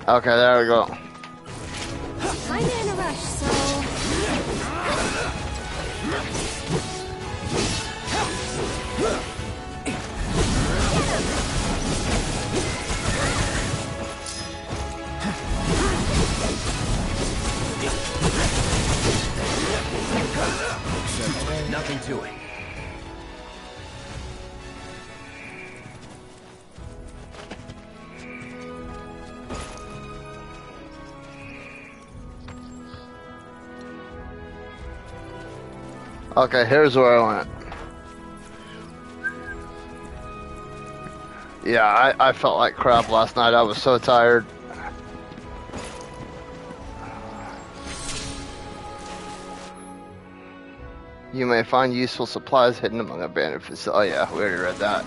Okay, there we go. Kinda in a rush, so... Nothing to it. Okay, here's where I went. Yeah, I felt like crap last night. I was so tired. You may find useful supplies hidden among abandoned facilities. Oh yeah, we already read that.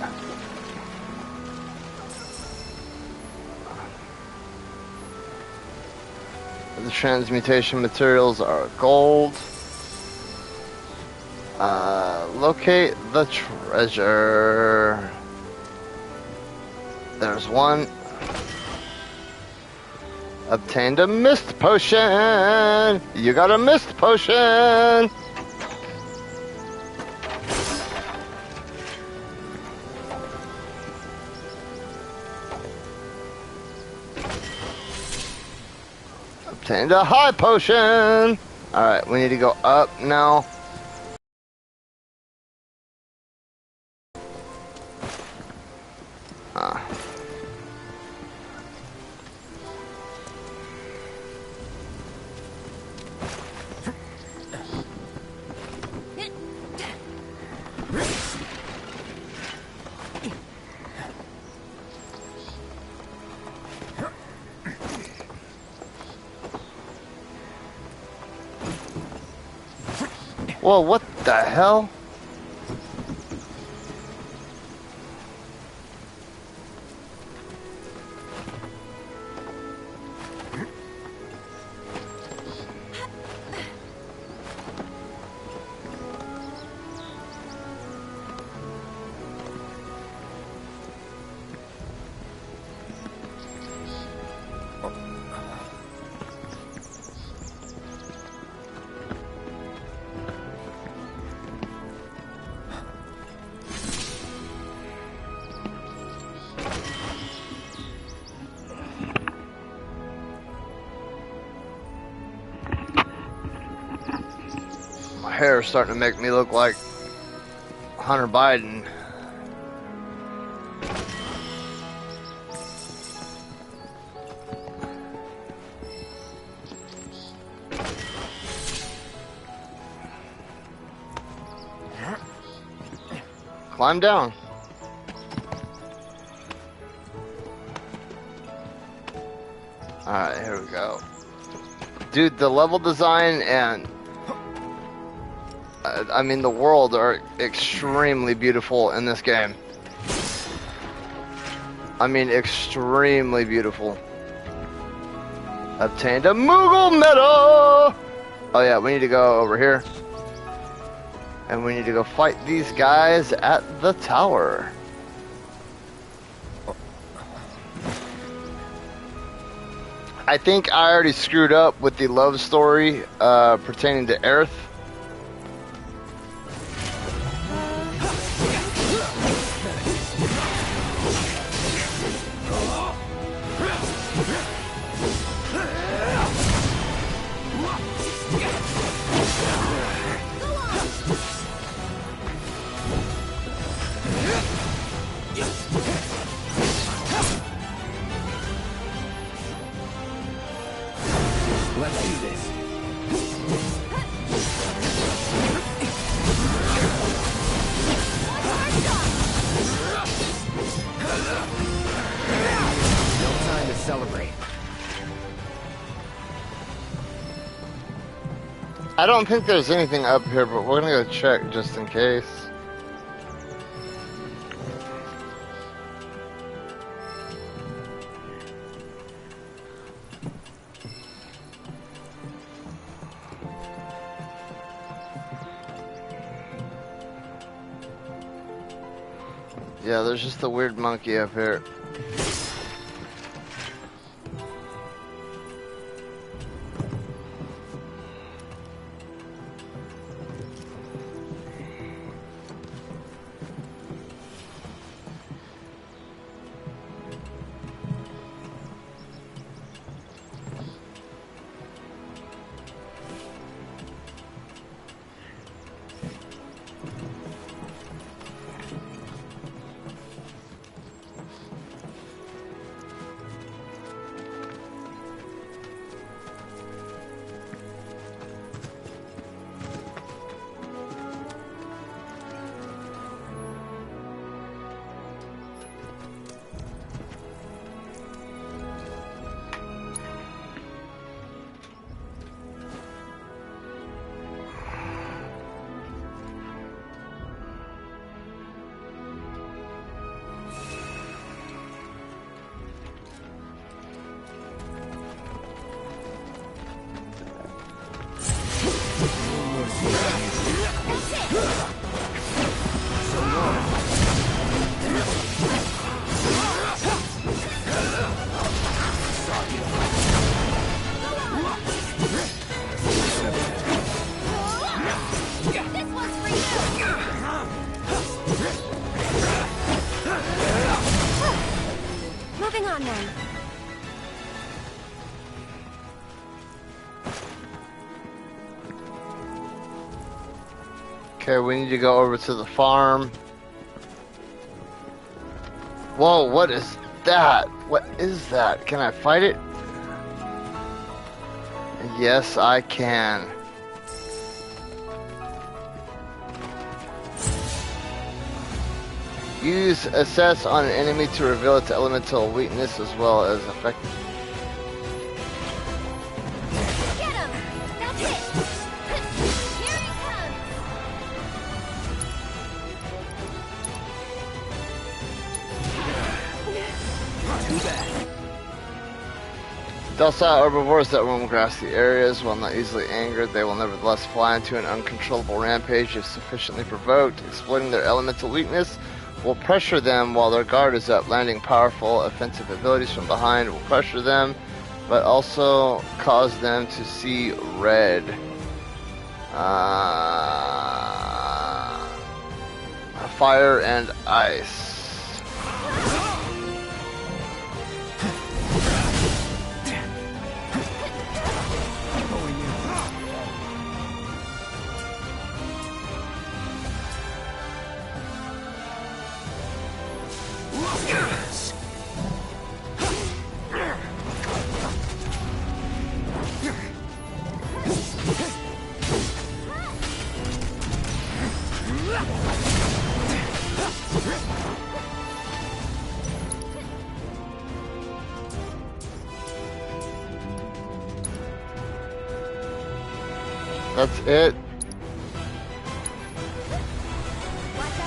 The transmutation materials are gold. Locate the treasure. There's one. Obtained a mist potion. You got a mist potion. Obtained a high potion. Alright, we need to go up now. Whoa, what the hell? Hair is starting to make me look like Hunter Biden. Climb down. Alright, here we go. Dude, the level design and I mean, the world are extremely beautiful in this game. I mean, extremely beautiful. Obtained a Moogle medal! Oh yeah, we need to go over here. And we need to go fight these guys at the tower. I think I already screwed up with the love story pertaining to Aerith. Let's do this. No time to celebrate. I don't think there's anything up here, but we're gonna go check just in case. Yeah, there's just a weird monkey up here. on then. Okay, we need to go over to the farm. Whoa, what is that? What is that? Can I fight it? Yes, I can. Use assess on an enemy to reveal its elemental weakness as well as effective. Get him! That's it! Here he comes! Too bad. Docile herbivores that roam grassy areas, while not easily angered, they will nevertheless fly into an uncontrollable rampage if sufficiently provoked. Exploiting their elemental weakness will pressure them while their guard is up. Landing powerful offensive abilities from behind will pressure them, but also cause them to see red. Fire and ice. That's it. Watch out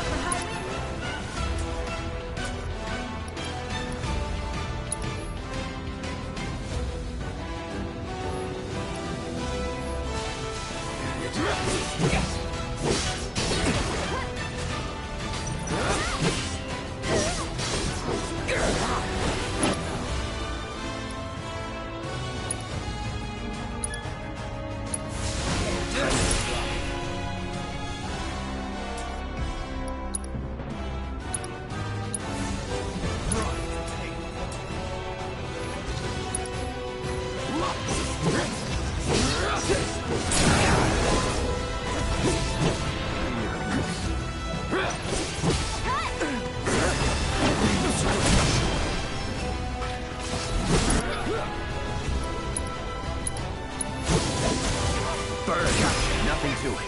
for high Nothing to it.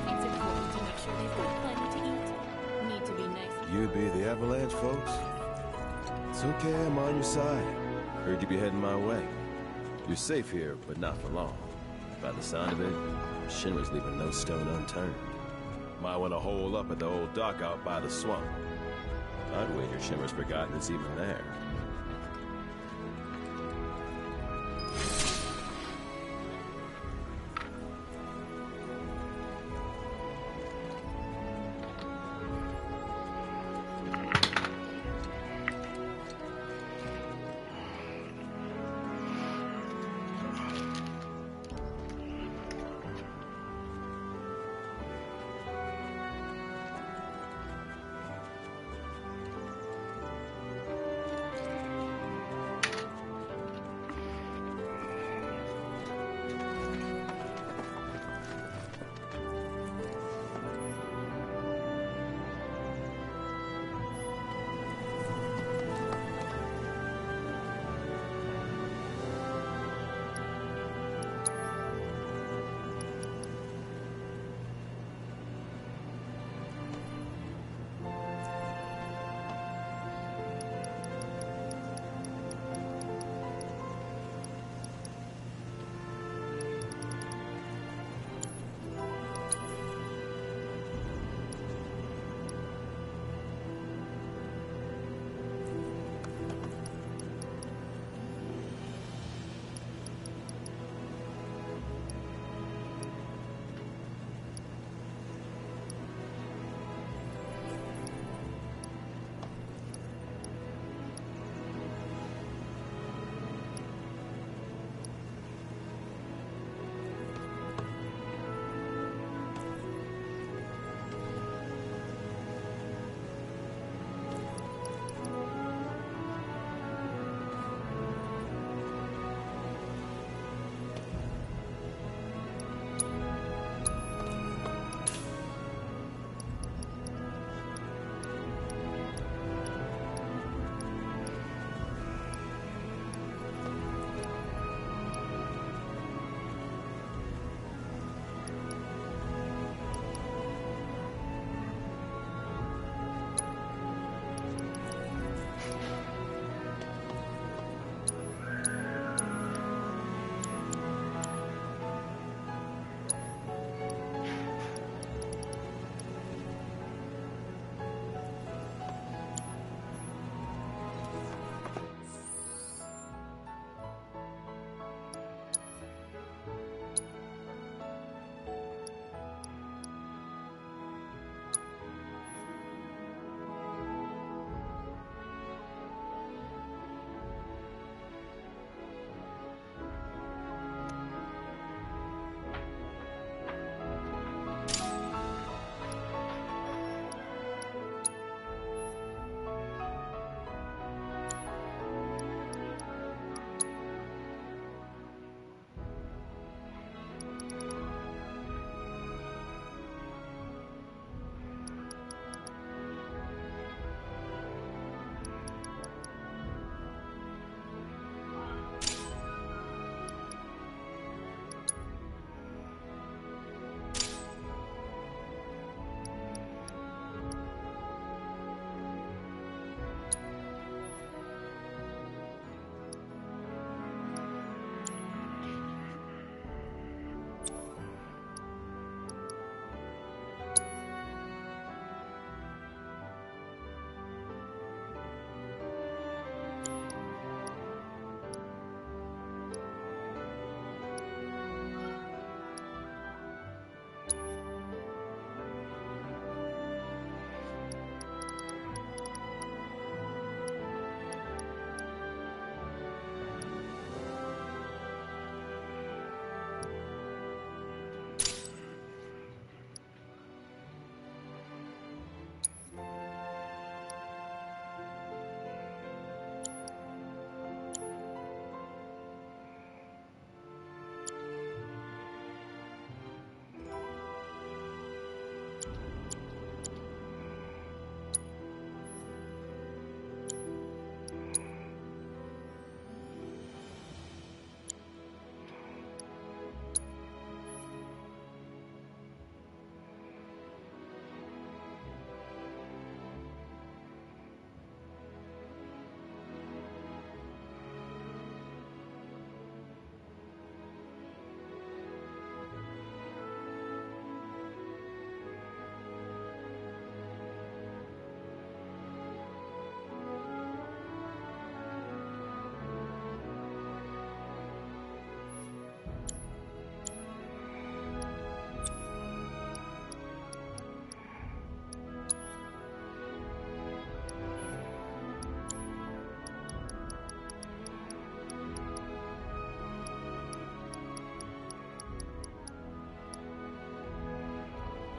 It's important to make sure they've got plenty to eat. Need to be nice. You be the Avalanche, folks? It's okay, I'm on your side. Heard you be heading my way. You're safe here, but not for long. By the sound of it, Shinra's leaving no stone unturned. Might want to hole up at the old dock out by the swamp. I'd wager Shinra's forgotten it's even there.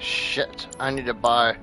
Shit, I need to buy.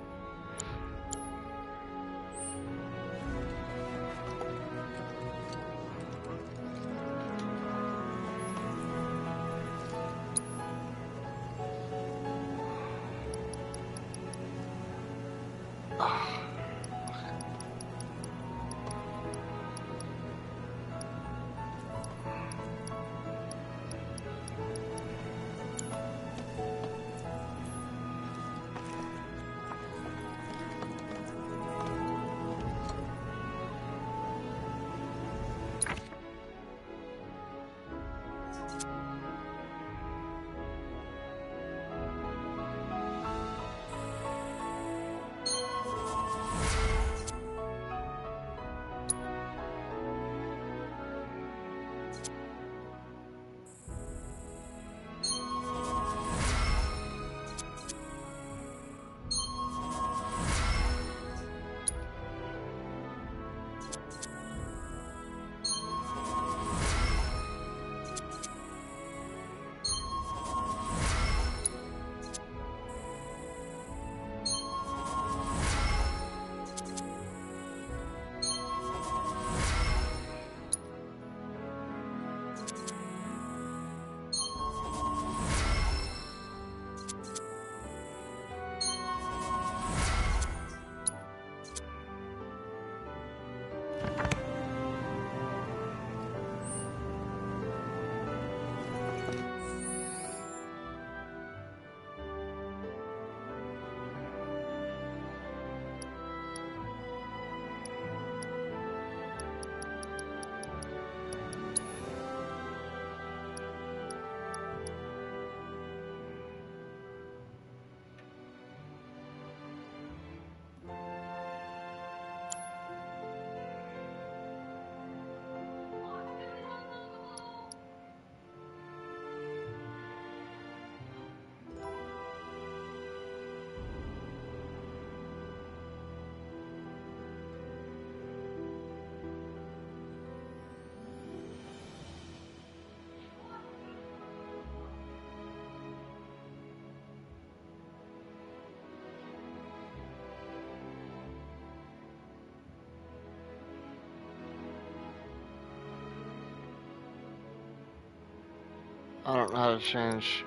I don't know how to change.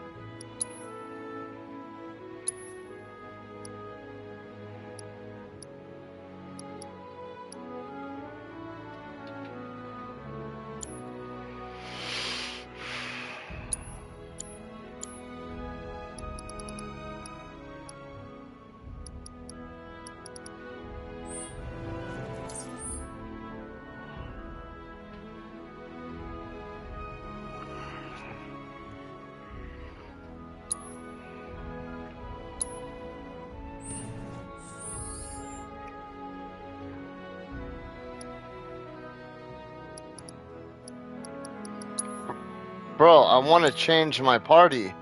Bro, I want to change my party.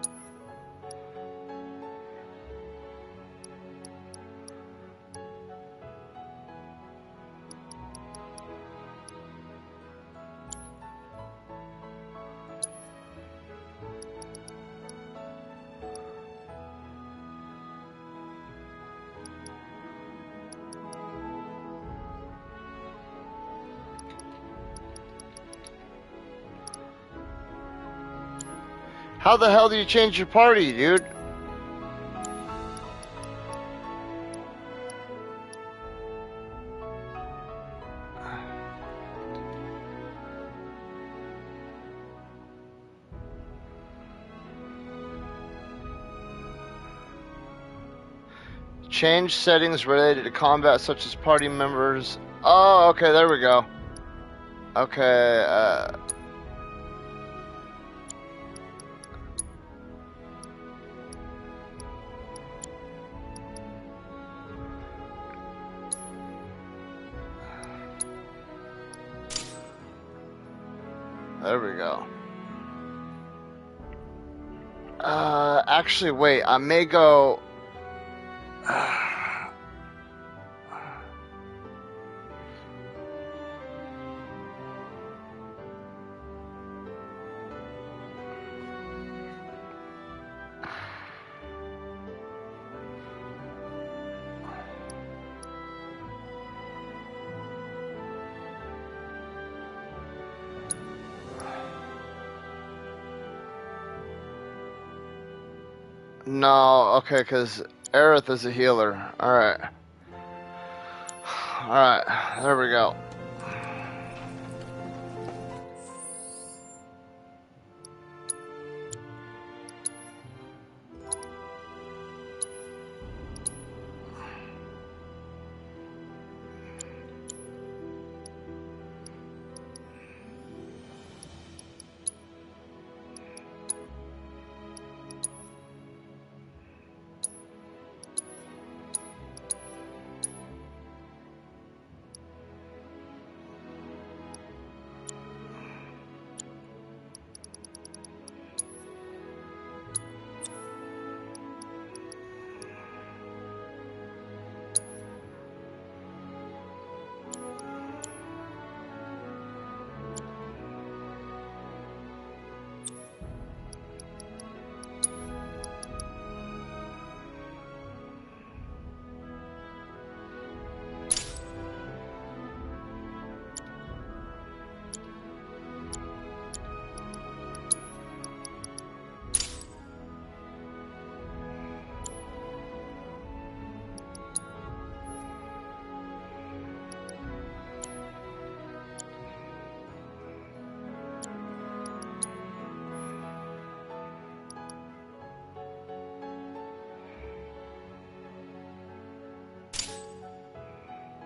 How the hell do you change your party, dude? Change settings related to combat, such as party members. Oh, okay, there we go. Okay, there we go. Actually, wait, I may go. No, okay, because Aerith is a healer. Alright. Alright, there we go.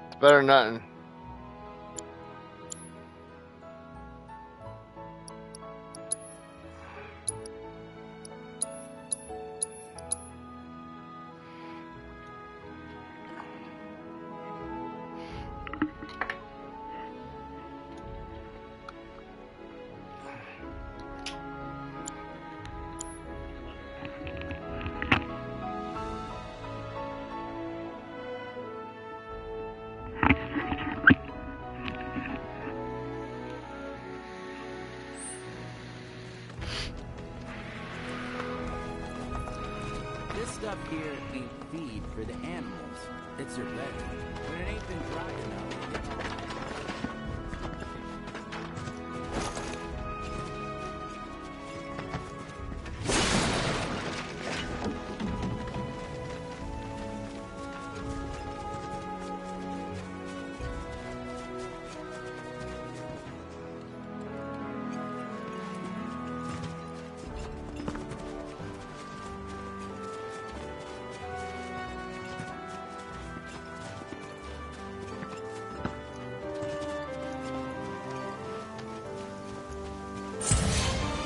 It's better than nothing. This stuff here ain't feed for the animals. It's their bedding. When it ain't been dry enough.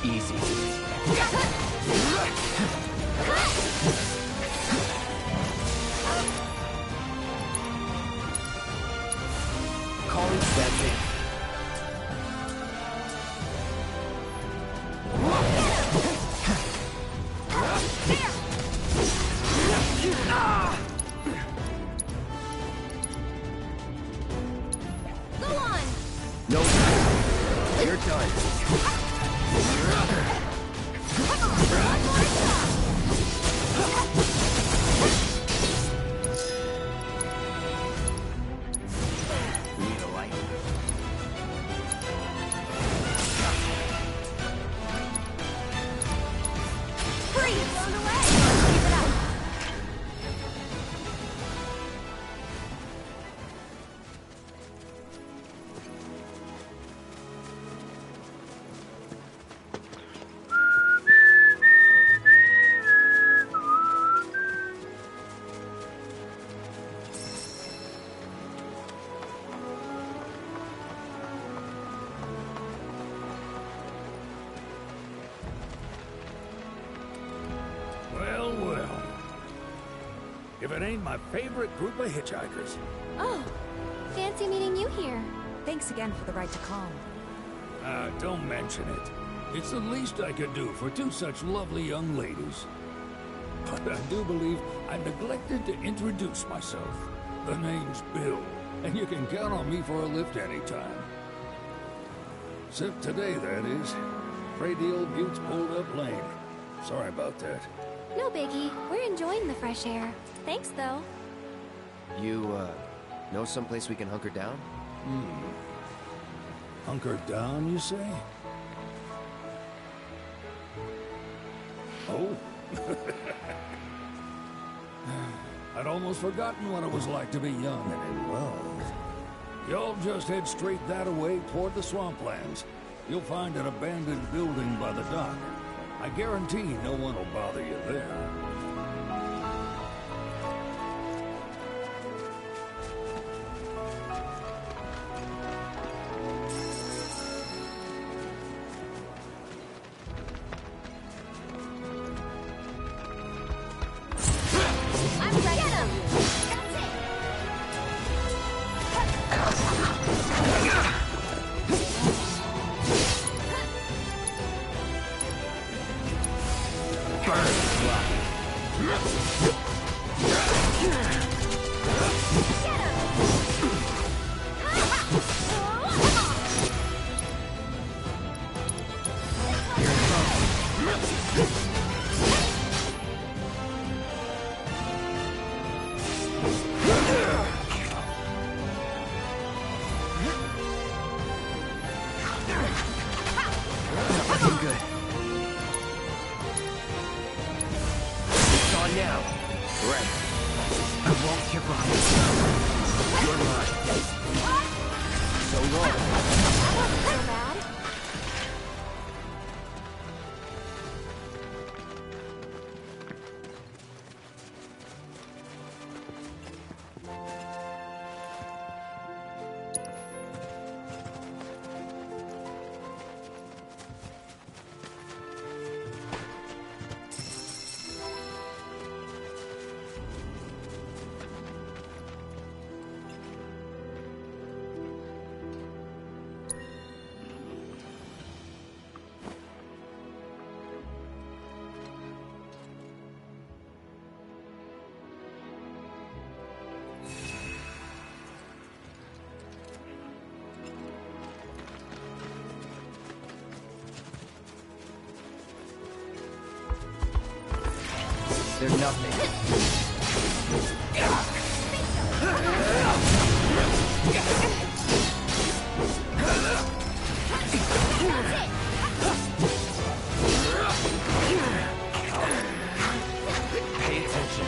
Easy. Calling that's it. Go on! No time. You're done. Need a light. Freeze! Blown away! Keep it up! Well, well. If it ain't my favorite group of hitchhikers. Oh, fancy meeting you here. Thanks again for the right to call. Don't mention it. It's the least I could do for two such lovely young ladies. But I do believe I neglected to introduce myself. The name's Bill, and you can count on me for a lift anytime. Except today, that is. Afraid the old bute's pulled up lame. Sorry about that. No biggie. We're enjoying the fresh air. Thanks, though. You, know someplace we can hunker down? Hunker down, you say? Oh, I'd almost forgotten what it was like to be young and in love. Y'all just head straight that way toward the swamplands. You'll find an abandoned building by the dock. I guarantee no one will bother you there. I'm ready. Get him! That's it! They're nothing. Pay attention.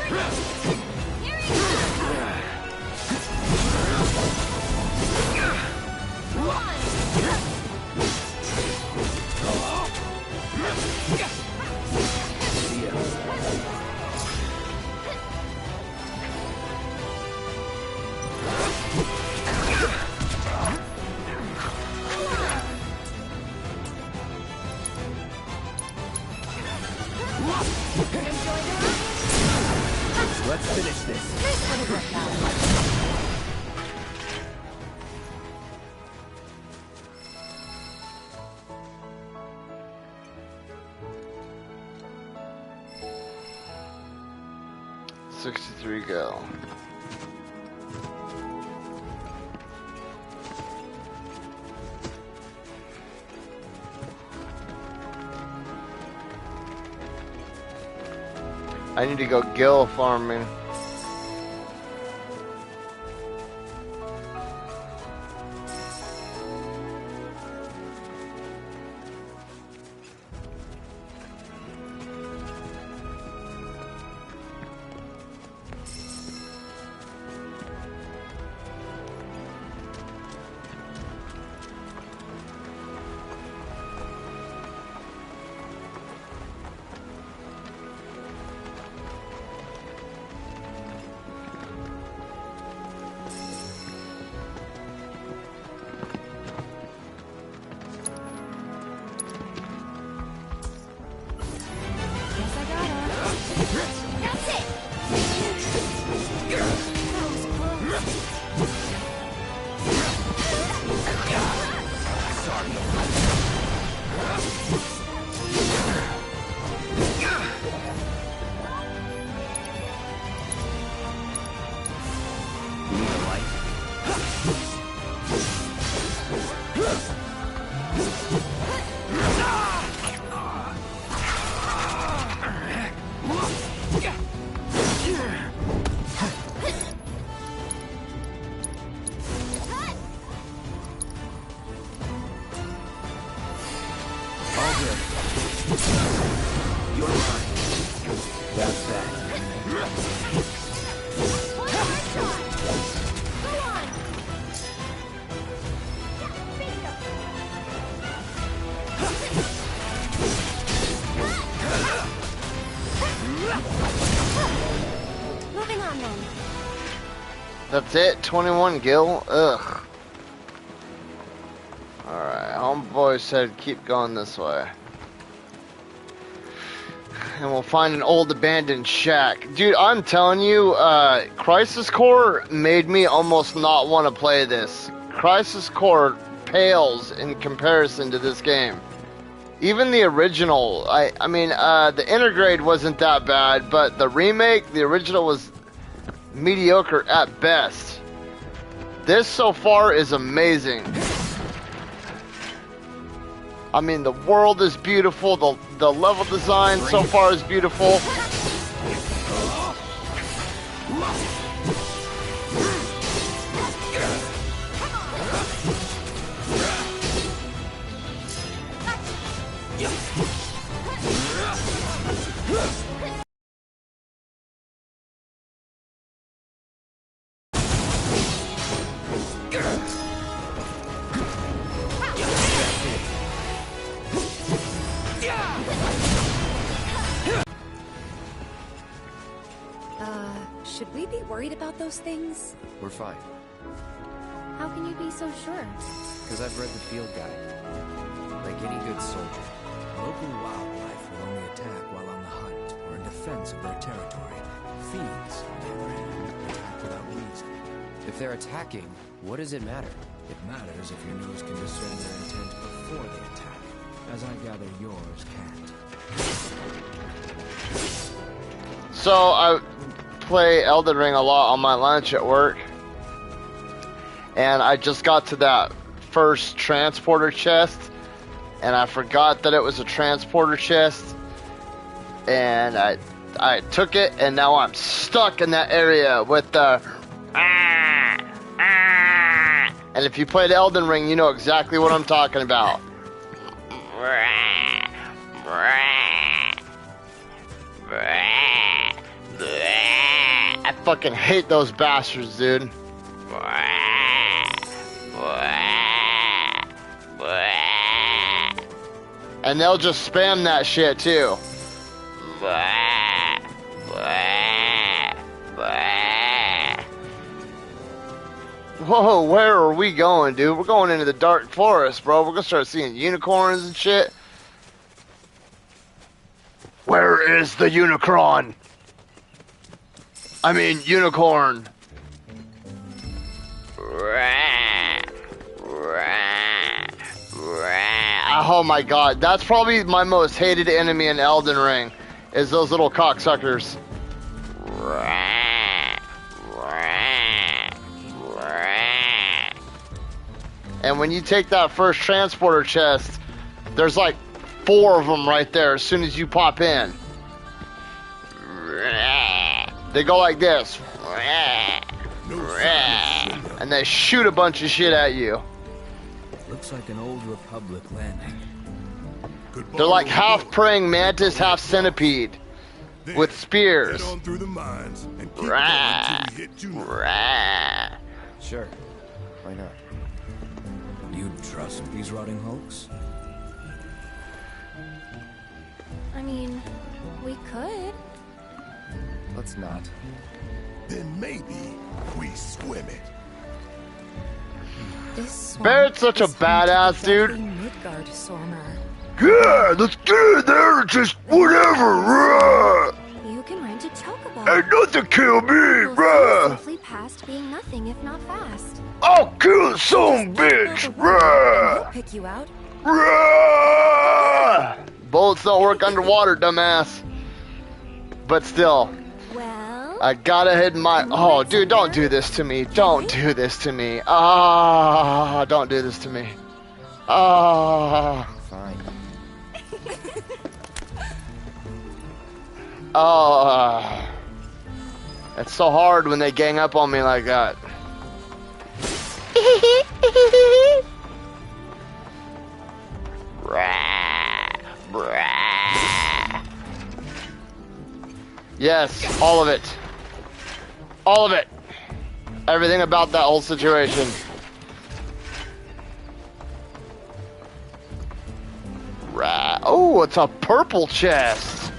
Let's finish this. $63 go. I need to go gill farming. You're mine. That's that. One more shot. Go on. Bingo. Moving on then. That's it? 21 gil? Ugh. Alright, homeboy said keep going this way. And we'll find an old abandoned shack. Dude, I'm telling you, Crisis Core made me almost not want to play this. Crisis Core pales in comparison to this game. Even the original, I mean, the Intergrade wasn't that bad, but the remake, the original was mediocre at best. This so far is amazing. I mean, the world is beautiful, the level design so far is beautiful. Should we be worried about those things? We're fine. How can you be so sure? Because I've read the field guide. Like any good soldier. Local wildlife will only attack while on the hunt or in defense of their territory. Thieves, on the other hand, attack without reason. If they're attacking, what does it matter? It matters if your nose can discern their intent before they attack, as I gather yours can't. So, I play Elden Ring a lot on my lunch at work. And I just got to that first transporter chest. And I forgot that it was a transporter chest. And I took it, and now I'm stuck in that area with the... And if you played Elden Ring, you know exactly what I'm talking about. I fucking hate those bastards, dude. And they'll just spam that shit too. Whoa, where are we going, dude? We're going into the dark forest, bro. We're gonna start seeing unicorns and shit. Where is the Unicron? I mean, unicorn. Oh my god, that's probably my most hated enemy in Elden Ring, is those little cocksuckers. And when you take that first transporter chest, there's like 4 of them right there as soon as you pop in. They go like this. And they shoot a bunch of shit at you. Looks like an old Republic landing. They're like half praying mantis, half centipede. With spears. Head on through the mines and keep going till we hit Juno. Sure. Why not? You trust these rotting hulks? I mean, we could. Let's not. Then maybe we swim it. This swamp Barrett's such a is home to badass, the dude. deadly Midgard Sormer. Yeah, let's get in there and just whatever. You can rent a chocobo. Ain't nothing kill me, You'll bruh. sail safely past being nothing if not fast. I'll kill some bitch, He'll bruh. pick you out. Bruh. Bullets don't work underwater, dumbass. But still, Well, I gotta hit my... Oh, dude, don't do this to me. Don't do this to me. Ah, don't do this to me. Ah. Fine. Oh, it's so hard when they gang up on me like that. Yes, all of it. All of it. Everything about that whole situation. Right. Oh, it's a purple chest.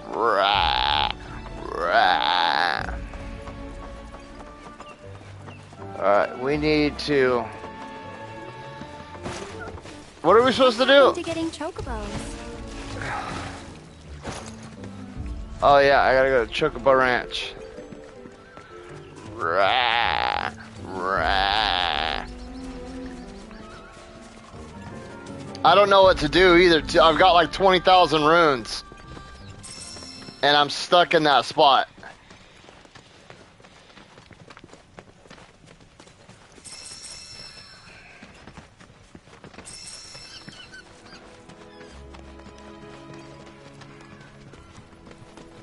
Right. Right. Alright, we need to... What are we supposed to do? Into getting chocobos. Oh yeah, I gotta go to Chocobo Ranch. Rah, rah. I don't know what to do either. I've got like 20,000 runes. And I'm stuck in that spot.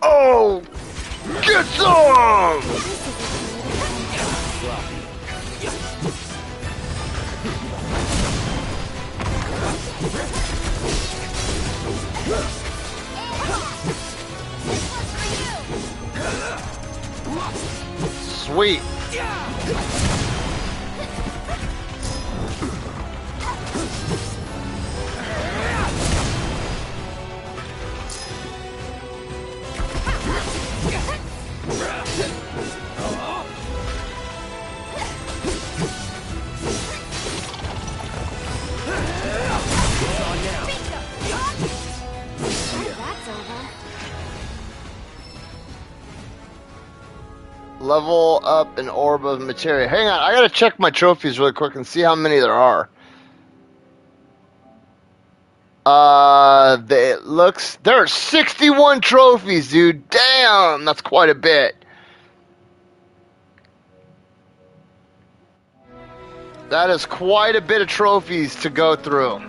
Oh! Get some! Sweet. Level up an orb of materia. Hang on, I gotta check my trophies really quick and see how many there are. There are 61 trophies, dude. Damn, that's quite a bit. That is quite a bit of trophies to go through.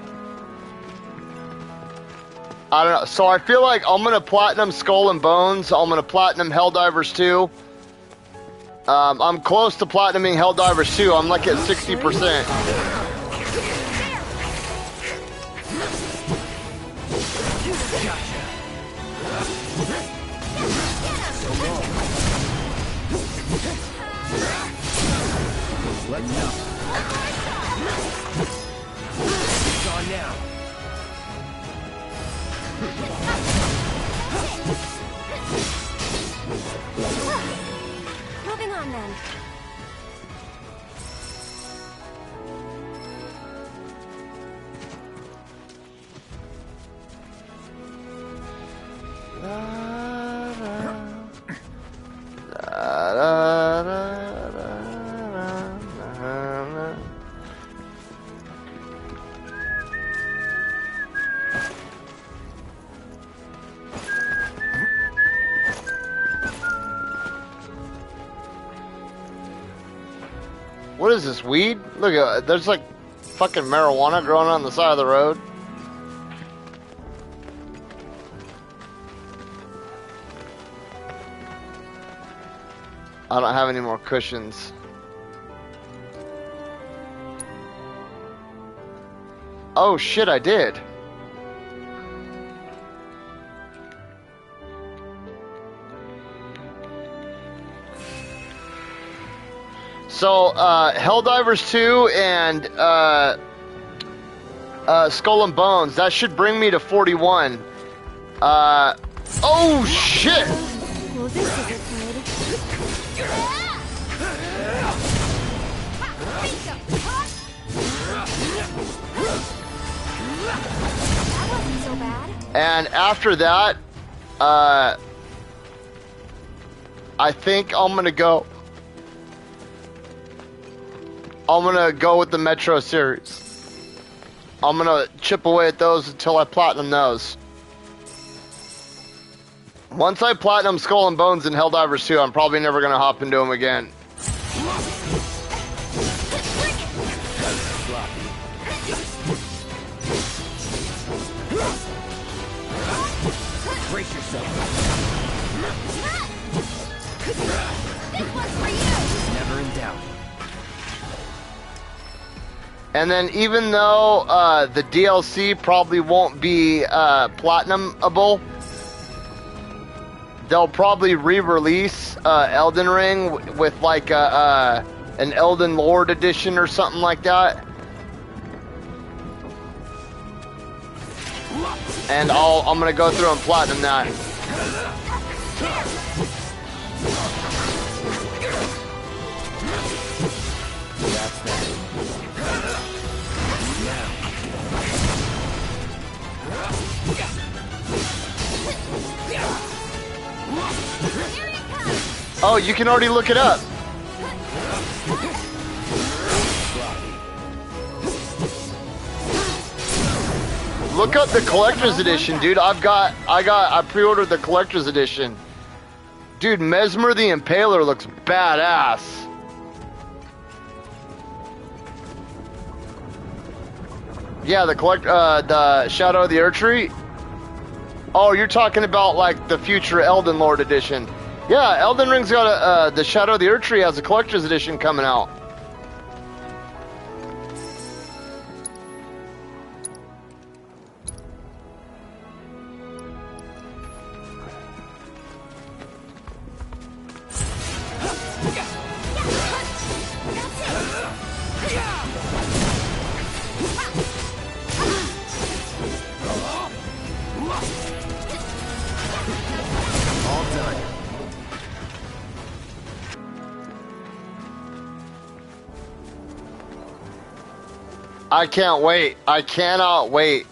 I don't know. So I feel like I'm gonna platinum Skull and Bones. I'm gonna platinum Helldivers 2. I'm close to platinuming Helldivers 2. I'm like at 60%. Let's go. It's on now. Moving on then. What is this, weed? Look at there's like fucking marijuana growing on the side of the road. I don't have any more cushions. Oh shit, I did. So, Helldivers 2 and Skull and Bones, that should bring me to 41. Oh shit! Well, this isn't good. That wasn't so bad. And after that, I think I'm gonna go with the Metro series. I'm gonna chip away at those until I platinum those. Once I platinum Skull and Bones and Helldivers 2, I'm probably never gonna hop into them again. Brace yourself. This one's for you. Never And then even though the DLC probably won't be platinumable, they'll probably re-release Elden Ring with like an Elden Lord edition or something like that. And I'm gonna go through and platinum that. Oh, you can already look it up. Look up the collector's edition, dude. I pre-ordered the collector's edition. Dude, Mesmer the Impaler looks badass. Yeah, the Shadow of the Erdtree. Oh, you're talking about like the future Elden Lord edition. Yeah, Elden Ring's got the Shadow of the Erdtree has a collector's edition coming out. I can't wait. I cannot wait.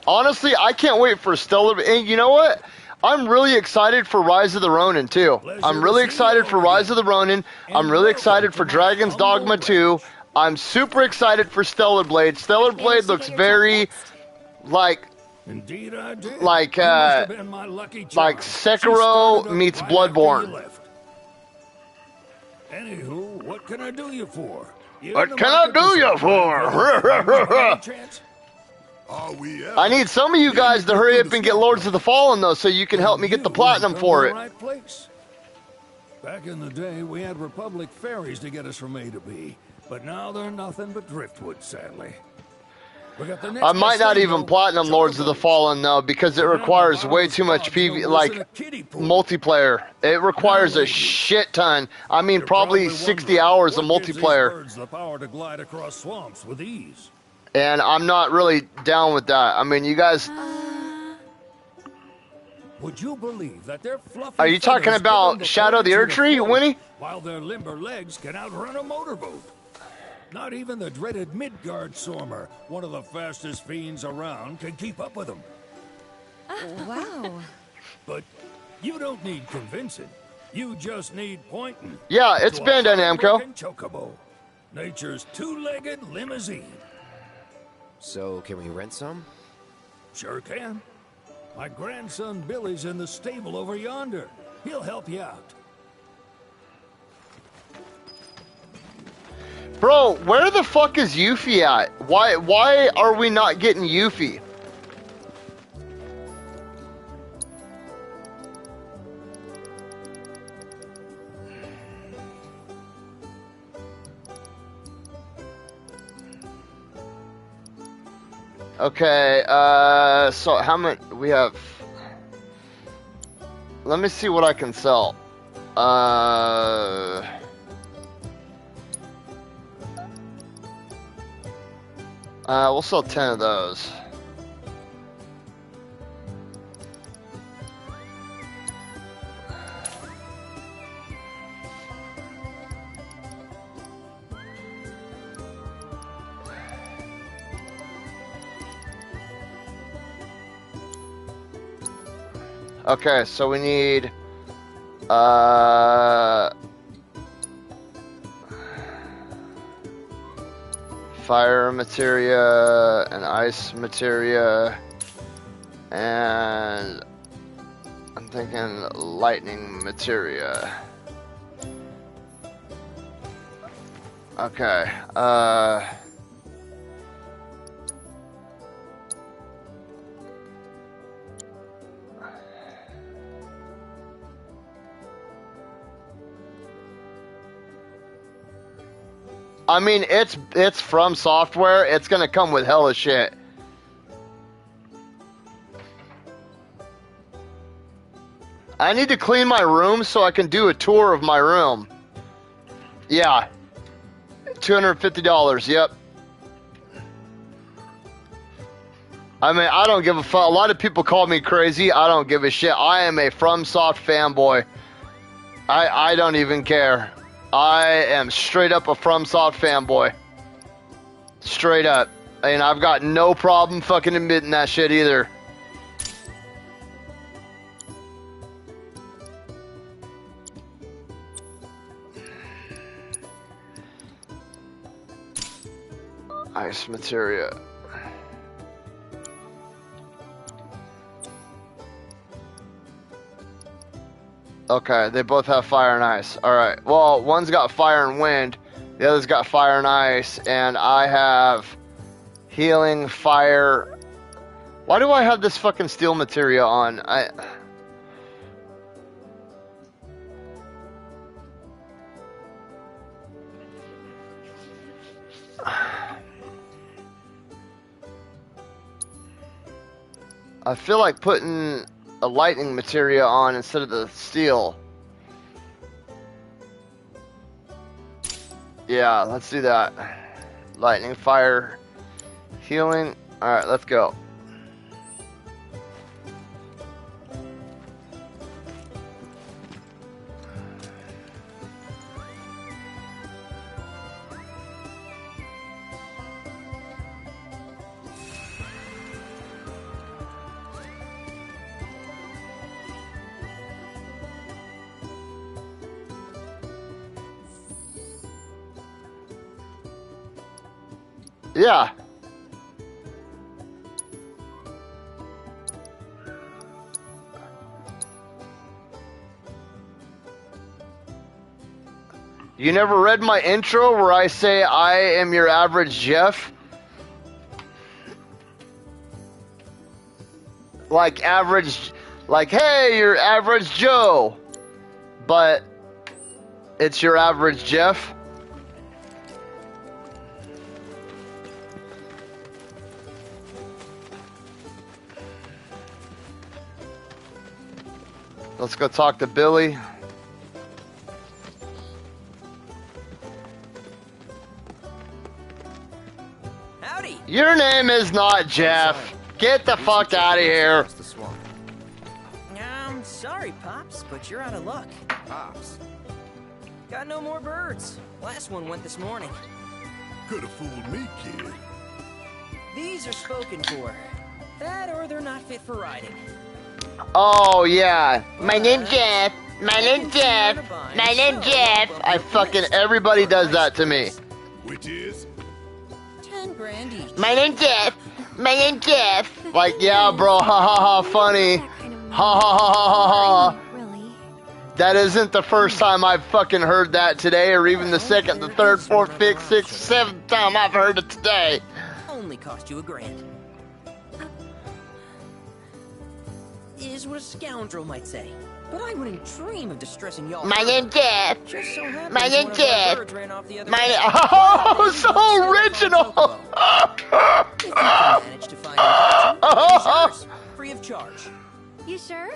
Honestly, I can't wait for Stellar. And you know what? I'm really excited for Rise of the Ronin, too. I'm really excited for Rise of the Ronin. I'm really excited for Dragon's Dogma 2. I'm super excited for Stellar Blade. Stellar Blade looks very like Indeed I did. like You must have been my lucky charm. like Sekiro meets right after Bloodborne. you left. Anywho, what can I do you for? What can I do you for? Chance? Are we ever? I need some of you guys to hurry up and get Lords of the Fallen, though, so you can help me get the platinum for it. Right place. Back in the day, we had Republic ferries to get us from A to B, but now they're nothing but driftwood, sadly. We got the next I might not even casino, platinum Lords of the Fallen, though, because it requires way too much PV, like, multiplayer. It requires a shit ton. I mean, probably 60 hours of multiplayer. Birds the power to glide across swamps with ease. And I'm not really down with that. I mean, you guys... Would you believe that their fluffy Are you talking feathers about give them Shadow the courage to Erdtree, float, Winnie? while their limber legs can outrun a motorboat? Not even the dreaded Midgard Sormer, one of the fastest fiends around, can keep up with them. Wow. But you don't need convincing. You just need pointing. Yeah, it's to a Bandai Namco. hard-working Chocobo, nature's two-legged limousine. So, can we rent some? Sure can. My grandson Billy's in the stable over yonder. He'll help you out. Bro, where the fuck is Yuffie at? Why are we not getting Yuffie? Okay, so how much we have? Let me see what I can sell. We'll sell 10 of those. Okay, so we need fire materia and ice materia, and I'm thinking lightning materia. Okay, I mean, it's from software. It's gonna come with hella shit. I need to clean my room so I can do a tour of my room. Yeah. $250, yep. I mean, I don't give a fuck. A lot of people call me crazy. I don't give a shit. I am a FromSoft fanboy. I don't even care. I am straight up a FromSoft fanboy. Straight up. And I've got no problem fucking admitting that shit either. Ice materia. Okay, they both have fire and ice. Alright, well, one's got fire and wind, the other's got fire and ice, and I have healing, fire. Why do I have this fucking steel materia on? I feel like putting a lightning materia on instead of the steel. Yeah, let's do that. Lightning, fire, healing. Alright, let's go. Yeah. You never read my intro where I say I am your average Jeff? Like average, like, hey, you're average Joe. But it's your average Jeff. Let's go talk to Billy. Howdy. Your name is not Jeff. Get the fuck out of here. I'm sorry, Pops, but you're out of luck. Pops. Got no more birds. Last one went this morning. Could have fooled me, kid. These are spoken for. That or they're not fit for riding. Oh, yeah. My name's Jeff. My name's Jeff. My name's Jeff. I fucking, everybody does that to me. Which is? 10 grand each. My name's Jeff. My name's Jeff. Like, yeah, bro. Ha ha ha. Funny. Ha ha ha ha ha. Really? That isn't the first time I've fucking heard that today, or even the second, the third, fourth, fifth, sixth, seventh time I've heard it today. Only cost you $1,000. Is what a scoundrel might say. But I wouldn't dream of distressing y'all. My name's Jeff. Just so happens My name's one of our Jeff. birds ran off the other My day. oh, so original. If you can manage to find him, it's yours, free of charge. You sure?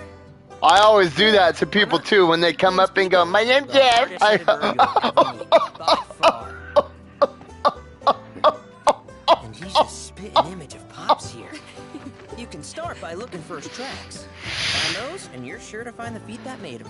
I always do that to people too when they come up and go, my name's Jeff. Hardest bird you'll ever meet, by far. And he's the spitting image of Pops here. You can start by looking for his tracks. Find those, and you're sure to find the feet that made him.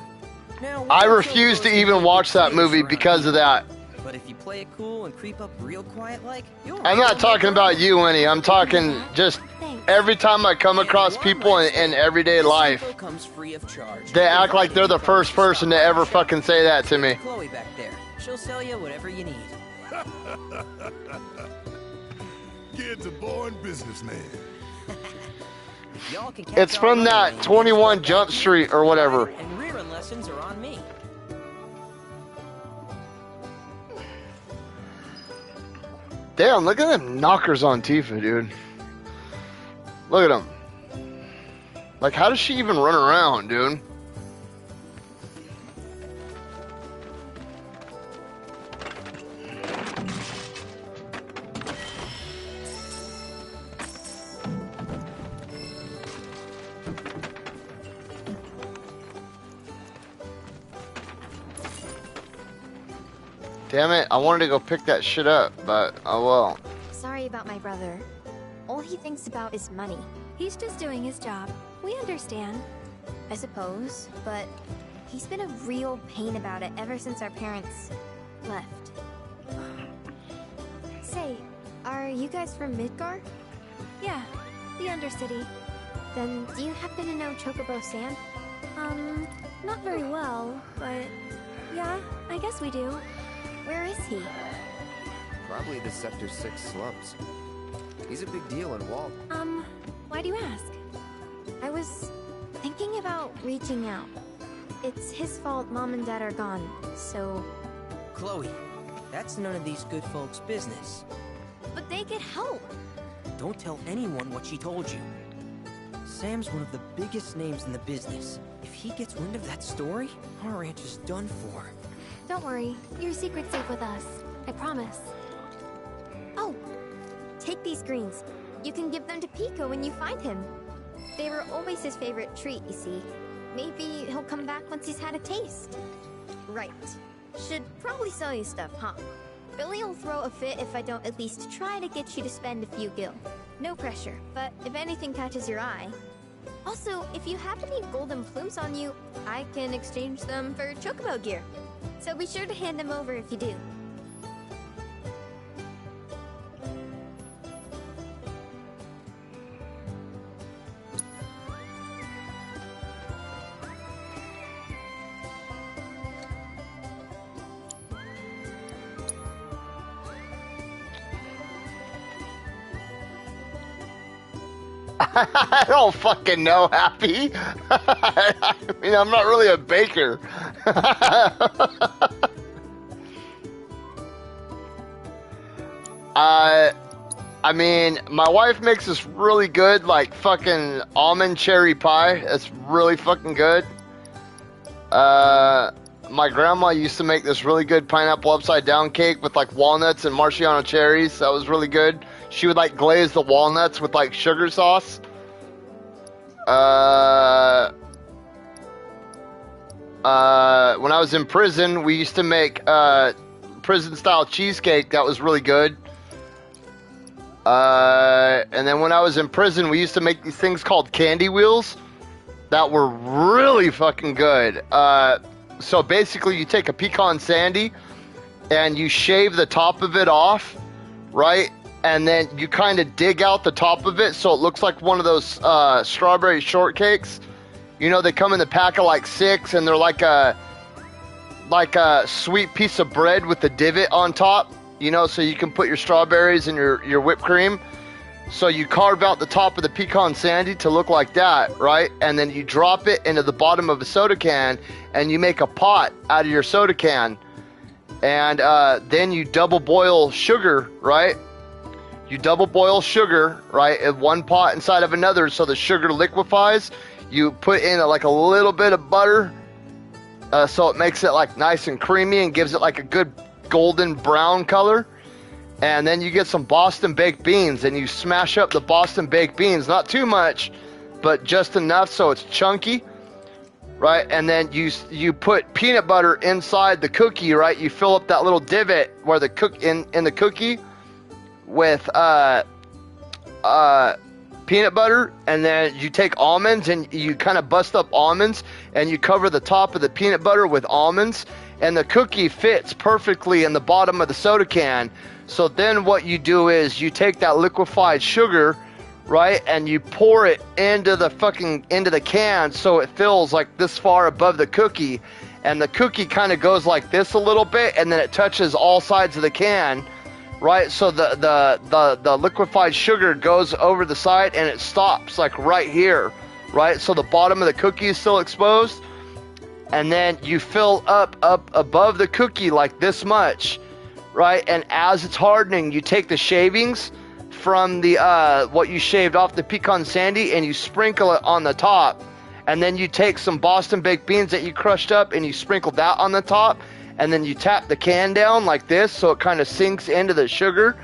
Now, I refuse to even watch that movie because of that. But if you play it cool and creep up real quiet like, you'll I'm not talking about you, Winnie. I'm talking just every time I come across people in everyday life, Info comes free of charge. they act like they're the first person to ever fucking say that to me. Chloe back there. She'll sell you whatever you need. Kid's a born businessman. If y'all can catch It's from on that early, 21 Jump Street or whatever. And rerun lessons are on me. Damn, look at them knockers on Tifa, dude. Look at them. Like, how does she even run around, dude? Damn it, I wanted to go pick that shit up, but oh well. Sorry about my brother. All he thinks about is money, He's just doing his job. We understand. I suppose, but he's been a real pain about it ever since our parents left. Say, are you guys from Midgar? Yeah, the Undercity. Then do you happen to know Chocobo Sam? Not very well, but yeah, I guess we do. Where is he? Probably the Sector 6 slums. He's a big deal in Walt. Why do you ask? I was thinking about reaching out. It's his fault Mom and Dad are gone, so... Chloe, that's none of these good folks' business. But they could help! Don't tell anyone what she told you. Sam's one of the biggest names in the business. If he gets wind of that story, our ranch is done for. Don't worry, your secret's safe with us. I promise. Oh! Take these greens. You can give them to Pico when you find him. They were always his favorite treat, you see. Maybe he'll come back once he's had a taste. Right. Should probably sell you stuff, huh? Billy'll throw a fit if I don't at least try to get you to spend a few gil. No pressure, but if anything catches your eye... Also, if you have any golden plumes on you, I can exchange them for Chocobo gear. So be sure to hand them over if you do. I don't fucking know, Happy. I mean, I'm not really a baker. I mean, my wife makes this really good, like, fucking almond cherry pie. It's really fucking good. My grandma used to make this really good pineapple upside down cake with, like, walnuts and Marciano cherries. That was really good. She would, like, glaze the walnuts with, like, sugar sauce. When I was in prison, we used to make, prison-style cheesecake that was really good. And then when I was in prison, we used to make these things called candy wheels that were really fucking good. So basically, you take a pecan sandy and you shave the top of it off, right? And then you kind of dig out the top of it so it looks like one of those strawberry shortcakes. You know, they come in the pack of like 6, and they're like a sweet piece of bread with a divot on top. You know, so you can put your strawberries and your whipped cream. So you carve out the top of the pecan sandy to look like that, right? And then you drop it into the bottom of a soda can, and you make a pot out of your soda can. And then you double boil sugar, right? You double boil sugar, right, in one pot inside of another so the sugar liquefies. You put in like a little bit of butter so it makes it like nice and creamy and gives it like a good golden brown color. And then you get some Boston baked beans and you smash up the Boston baked beans. Not too much, but just enough so it's chunky, right? And then you put peanut butter inside the cookie, right? You fill up that little divot where the in the cookie with peanut butter, and then you take almonds and you kind of bust up almonds and you cover the top of the peanut butter with almonds, and the cookie fits perfectly in the bottom of the soda can. So then what you do is you take that liquefied sugar, right, and you pour it into the can so it fills like this far above the cookie, and the cookie kind of goes like this a little bit, and then it touches all sides of the can. Right, so the liquefied sugar goes over the side and it stops like right here, right? So the bottom of the cookie is still exposed, and then you fill up above the cookie like this much, right? And as it's hardening, you take the shavings from the what you shaved off the pecan sandy and you sprinkle it on the top, and then you take some Boston baked beans that you crushed up and you sprinkle that on the top. And then you tap the can down like this so it kind of sinks into the sugar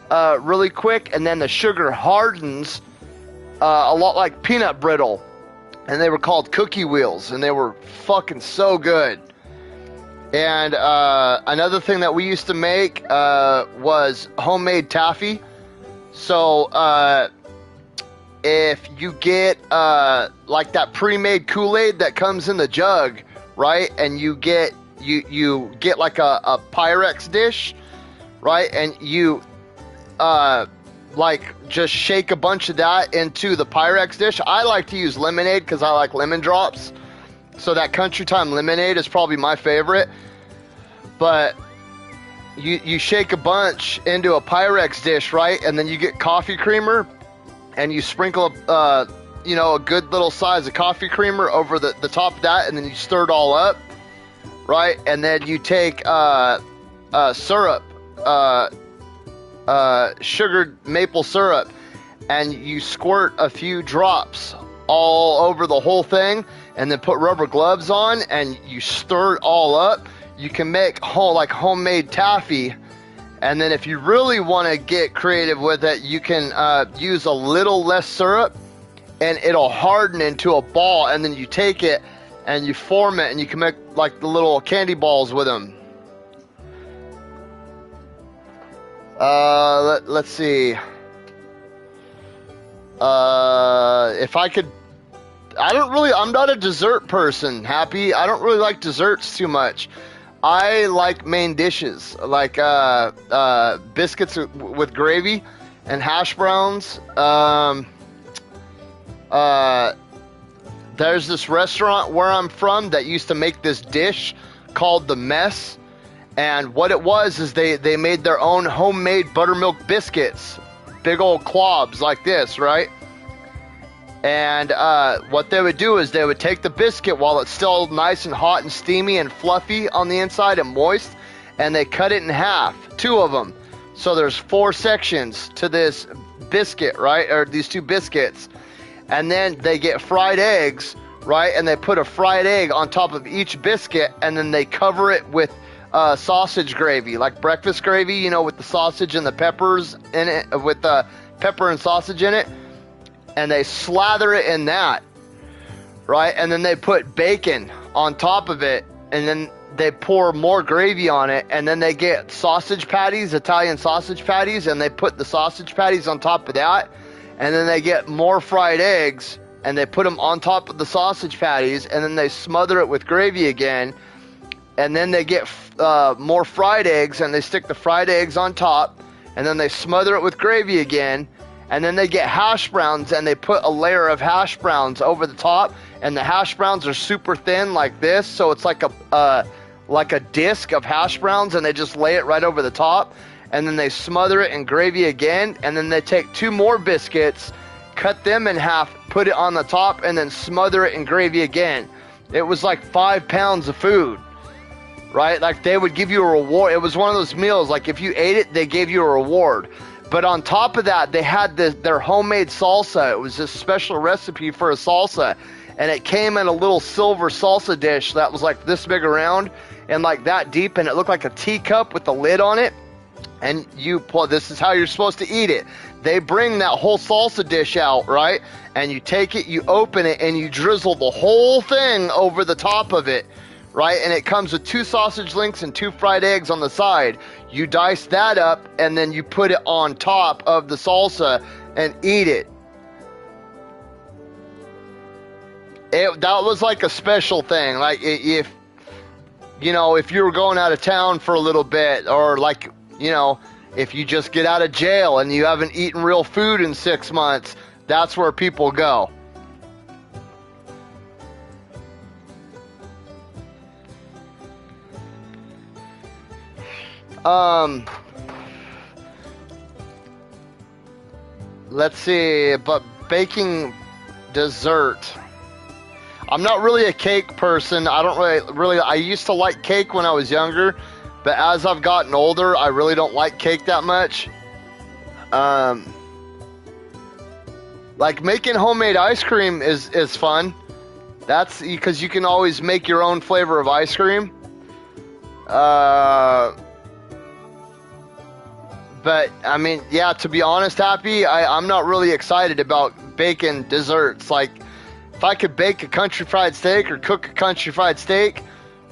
really quick. And then the sugar hardens a lot like peanut brittle. And they were called cookie wheels. And they were fucking so good. And another thing that we used to make was homemade taffy. So if you get like that pre-made Kool-Aid that comes in the jug, right? And you get like a Pyrex dish, right? And you like just shake a bunch of that into the Pyrex dish. I like to use lemonade because I like lemon drops. So that Country Time lemonade is probably my favorite. But you shake a bunch into a Pyrex dish, right? And then you get coffee creamer and you sprinkle a good little size of coffee creamer over the top of that, and then you stir it all up, right? And then you take syrup, sugared maple syrup, and you squirt a few drops all over the whole thing, and then put rubber gloves on, and you stir it all up. You can make homemade taffy, and then if you really want to get creative with it, you can use a little less syrup, and it'll harden into a ball, and then you take it and you form it, and you can make like the little candy balls with them. Let's see. If I could, I'm not a dessert person, Happy. I don't really like desserts too much. I like main dishes, like biscuits with gravy and hash browns. There's this restaurant where I'm from that used to make this dish called the Mess. And what it was is they made their own homemade buttermilk biscuits. Big old clobs like this, right? And what they would do is they would take the biscuit while it's still nice and hot and steamy and fluffy on the inside and moist, and they cut it in half, 2 of them. So there's 4 sections to this biscuit, right? Or these 2 biscuits. And then they get fried eggs, right? And they put a fried egg on top of each biscuit, and then they cover it with sausage gravy, like breakfast gravy, with the sausage and the peppers in it, with the pepper and sausage in it. And they slather it in that, right? And then they put bacon on top of it, and then they pour more gravy on it, and then they get sausage patties, Italian sausage patties, and they put the sausage patties on top of that, and then they get more fried eggs, and they put them on top of the sausage patties, and then they smother it with gravy again, and then they get more fried eggs, and they stick the fried eggs on top, and then they smother it with gravy again. And then they get hash browns, and they put a layer of hash browns over the top, and the hash browns are super thin like this, so it's like a disc of hash browns, and they just lay it right over the top, and then they smother it in gravy again, and then they take 2 more biscuits, cut them in half, put it on the top, and then smother it in gravy again. It was like 5 pounds of food, right? Like they would give you a reward. It was one of those meals, like if you ate it, they gave you a reward. But on top of that, they had their homemade salsa. It was a special recipe for a salsa. And it came in a little silver salsa dish that was like this big around and like that deep. And it looked like a teacup with the lid on it. And this is how you're supposed to eat it. They bring that whole salsa dish out, right? And you take it, you open it, and you drizzle the whole thing over the top of it, right? And it comes with 2 sausage links and 2 fried eggs on the side. You dice that up, and then you put it on top of the salsa and eat it. That was like a special thing. Like if you were going out of town for a little bit, or like, if you just get out of jail and you haven't eaten real food in 6 months, that's where people go. Let's see, but baking dessert. I'm not really a cake person. I don't really, I used to like cake when I was younger, but as I've gotten older, I really don't like cake that much. Like making homemade ice cream is fun. That's because you can always make your own flavor of ice cream. But, I mean, yeah, to be honest, Happy, I'm not really excited about baking desserts. Like, if I could bake a country fried steak or cook a country fried steak,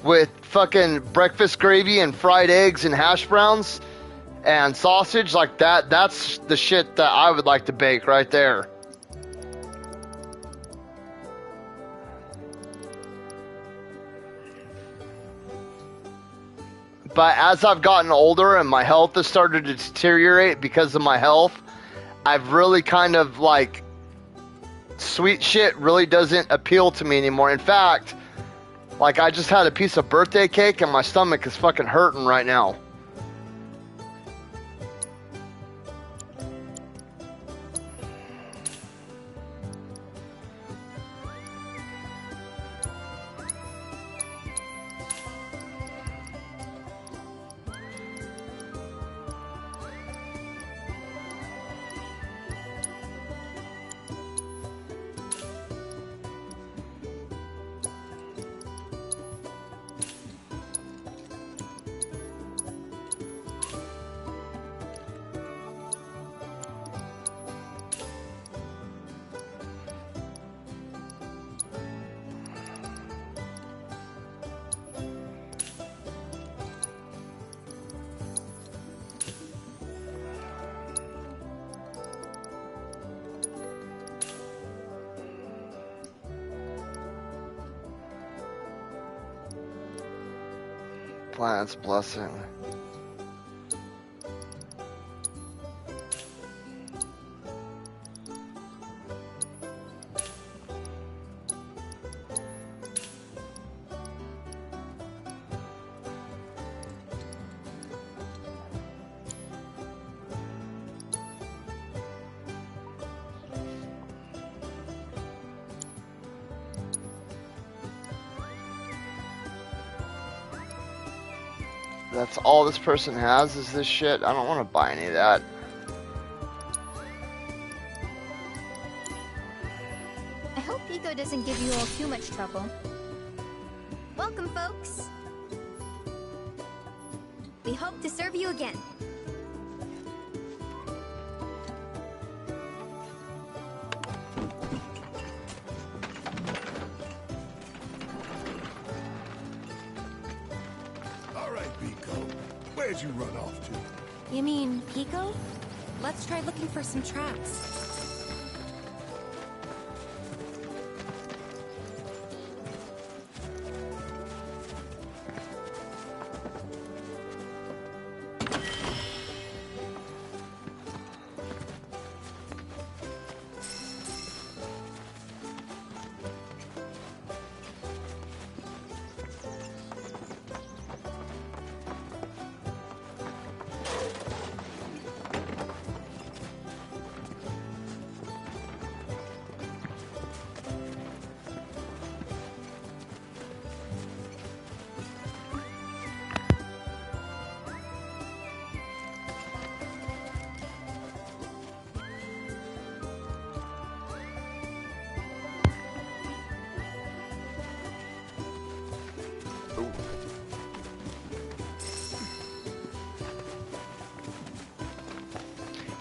with fucking breakfast gravy and fried eggs and hash browns and sausage like that. That's the shit that I would like to bake right there. But as I've gotten older and my health has started to deteriorate because of my health, I've really kind of like, sweet shit really doesn't appeal to me anymore. In fact, like I just had a piece of birthday cake and my stomach is fucking hurting right now. Planet's blessing. That's all this person has is this shit. I don't want to buy any of that. I hope Pico doesn't give you all too much trouble. Welcome, folks. We hope to serve you again. Where'd you run off to? You mean Pico? Let's try looking for some tracks.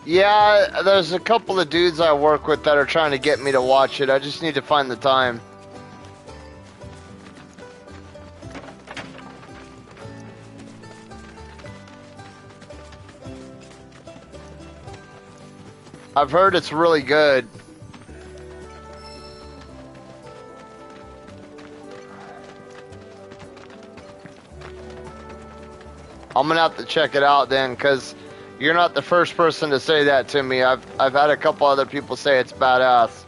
Yeah, there's a couple of dudes I work with that are trying to get me to watch it. I just need to find the time. I've heard it's really good. I'm gonna have to check it out then, because you're not the first person to say that to me. I've had a couple other people say it's badass.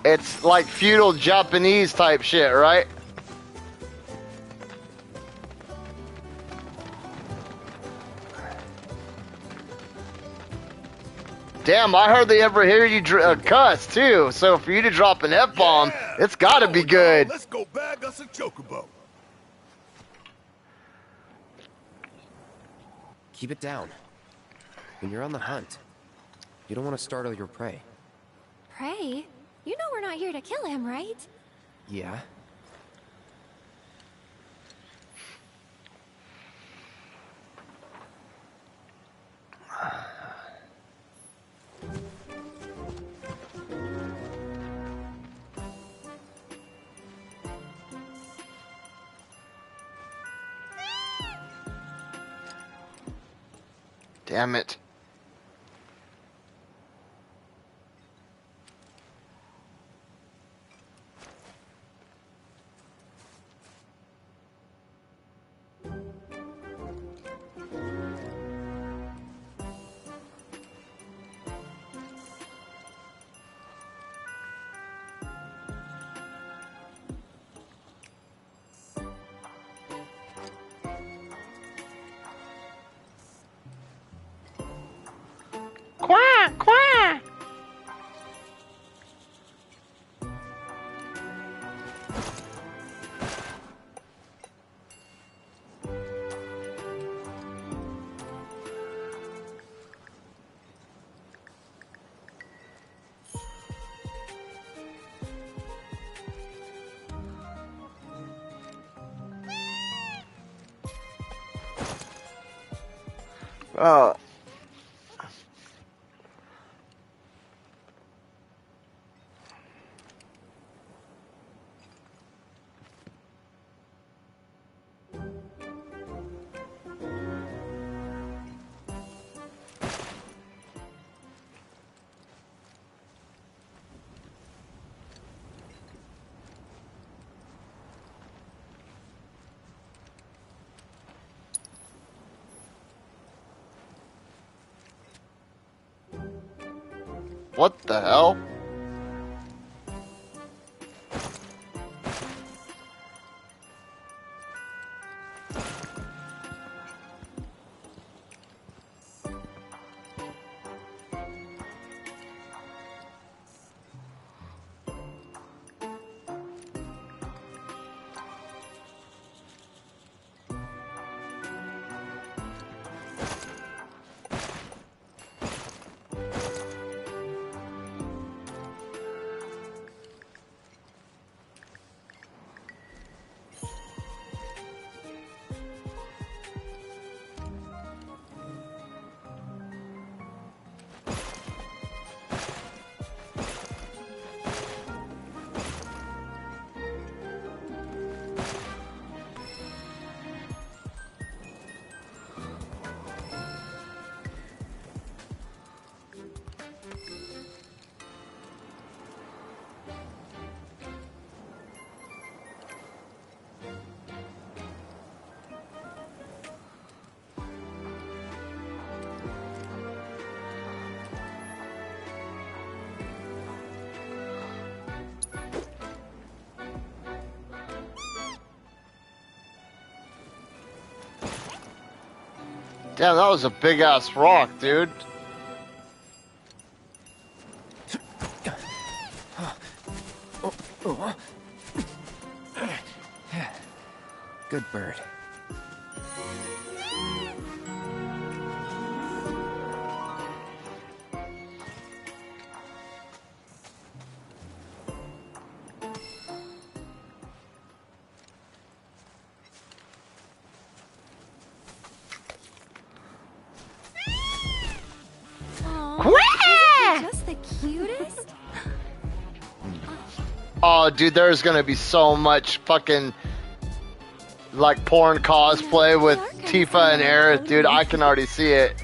It's like feudal Japanese type shit, right? Damn, I hardly ever hear you cuss too. So for you to drop an F-bomb, it's gotta be good. Let's go bag us a chocobo. Keep it down. When you're on the hunt, you don't want to startle your prey. Prey? You know we're not here to kill him, right? Yeah? Damn it. Quack, quack. Oh. What the hell? Damn, that was a big ass rock, dude. Good bird. Just the cutest. Oh, dude, there's gonna be so much fucking like porn cosplay with Tifa and Aerith, dude. I can already see it.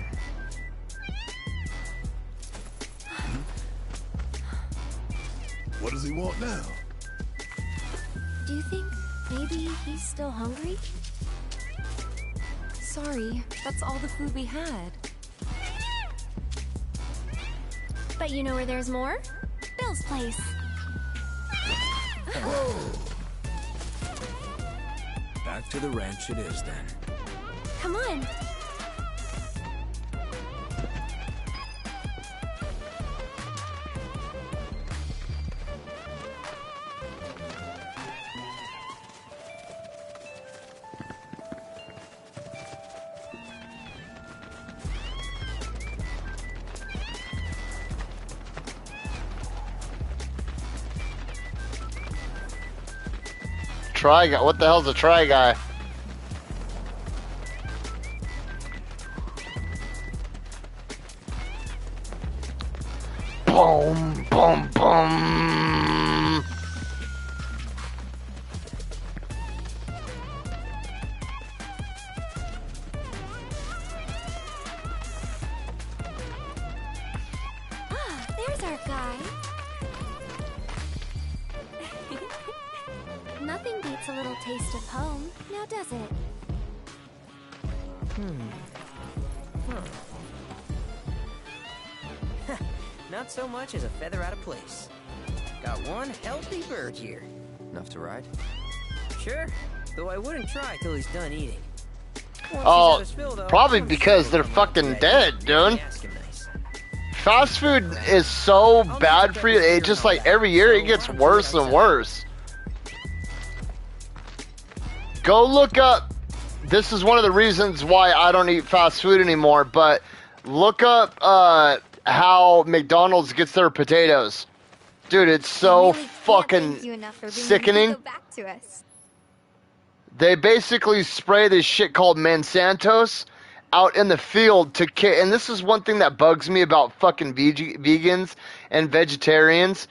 What does he want now? Do you think maybe he's still hungry? Sorry, that's all the food we had. But you know where there's more? Bill's place. Back to the ranch it is then. Come on. Try guy? What the hell's a try guy? Boom, boom, boom. There's our guy. Nothing beats a little taste of home, now does it? Not so much as a feather out of place. Got one healthy bird here. Enough to ride? Sure, though I wouldn't try till he's done eating. Once he's Oh, had his fill, though, probably I'm because sure they're he'll fucking be ready. dead, dude. Ask him nice. Fast food is so bad for you. It just like every year it gets worse and worse. Go look up. This is one of the reasons why I don't eat fast food anymore. But look up how McDonald's gets their potatoes. Dude, it's so We really can't fucking thank you enough for bringing sickening. Pico back to us. They basically spray this shit called Monsanto's out in the field to kill. And this is one thing that bugs me about fucking vegans and vegetarians,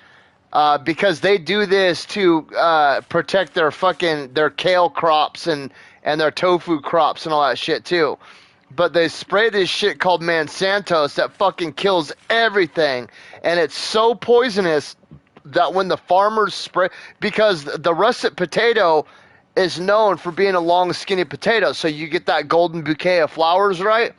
because they do this to protect their kale crops and their tofu crops and all that shit too. But they spray this shit called Monsanto's that fucking kills everything, and it's so poisonous that when the farmers spray, because the russet potato is known for being a long, skinny potato, so you get that golden bouquet of flowers, right?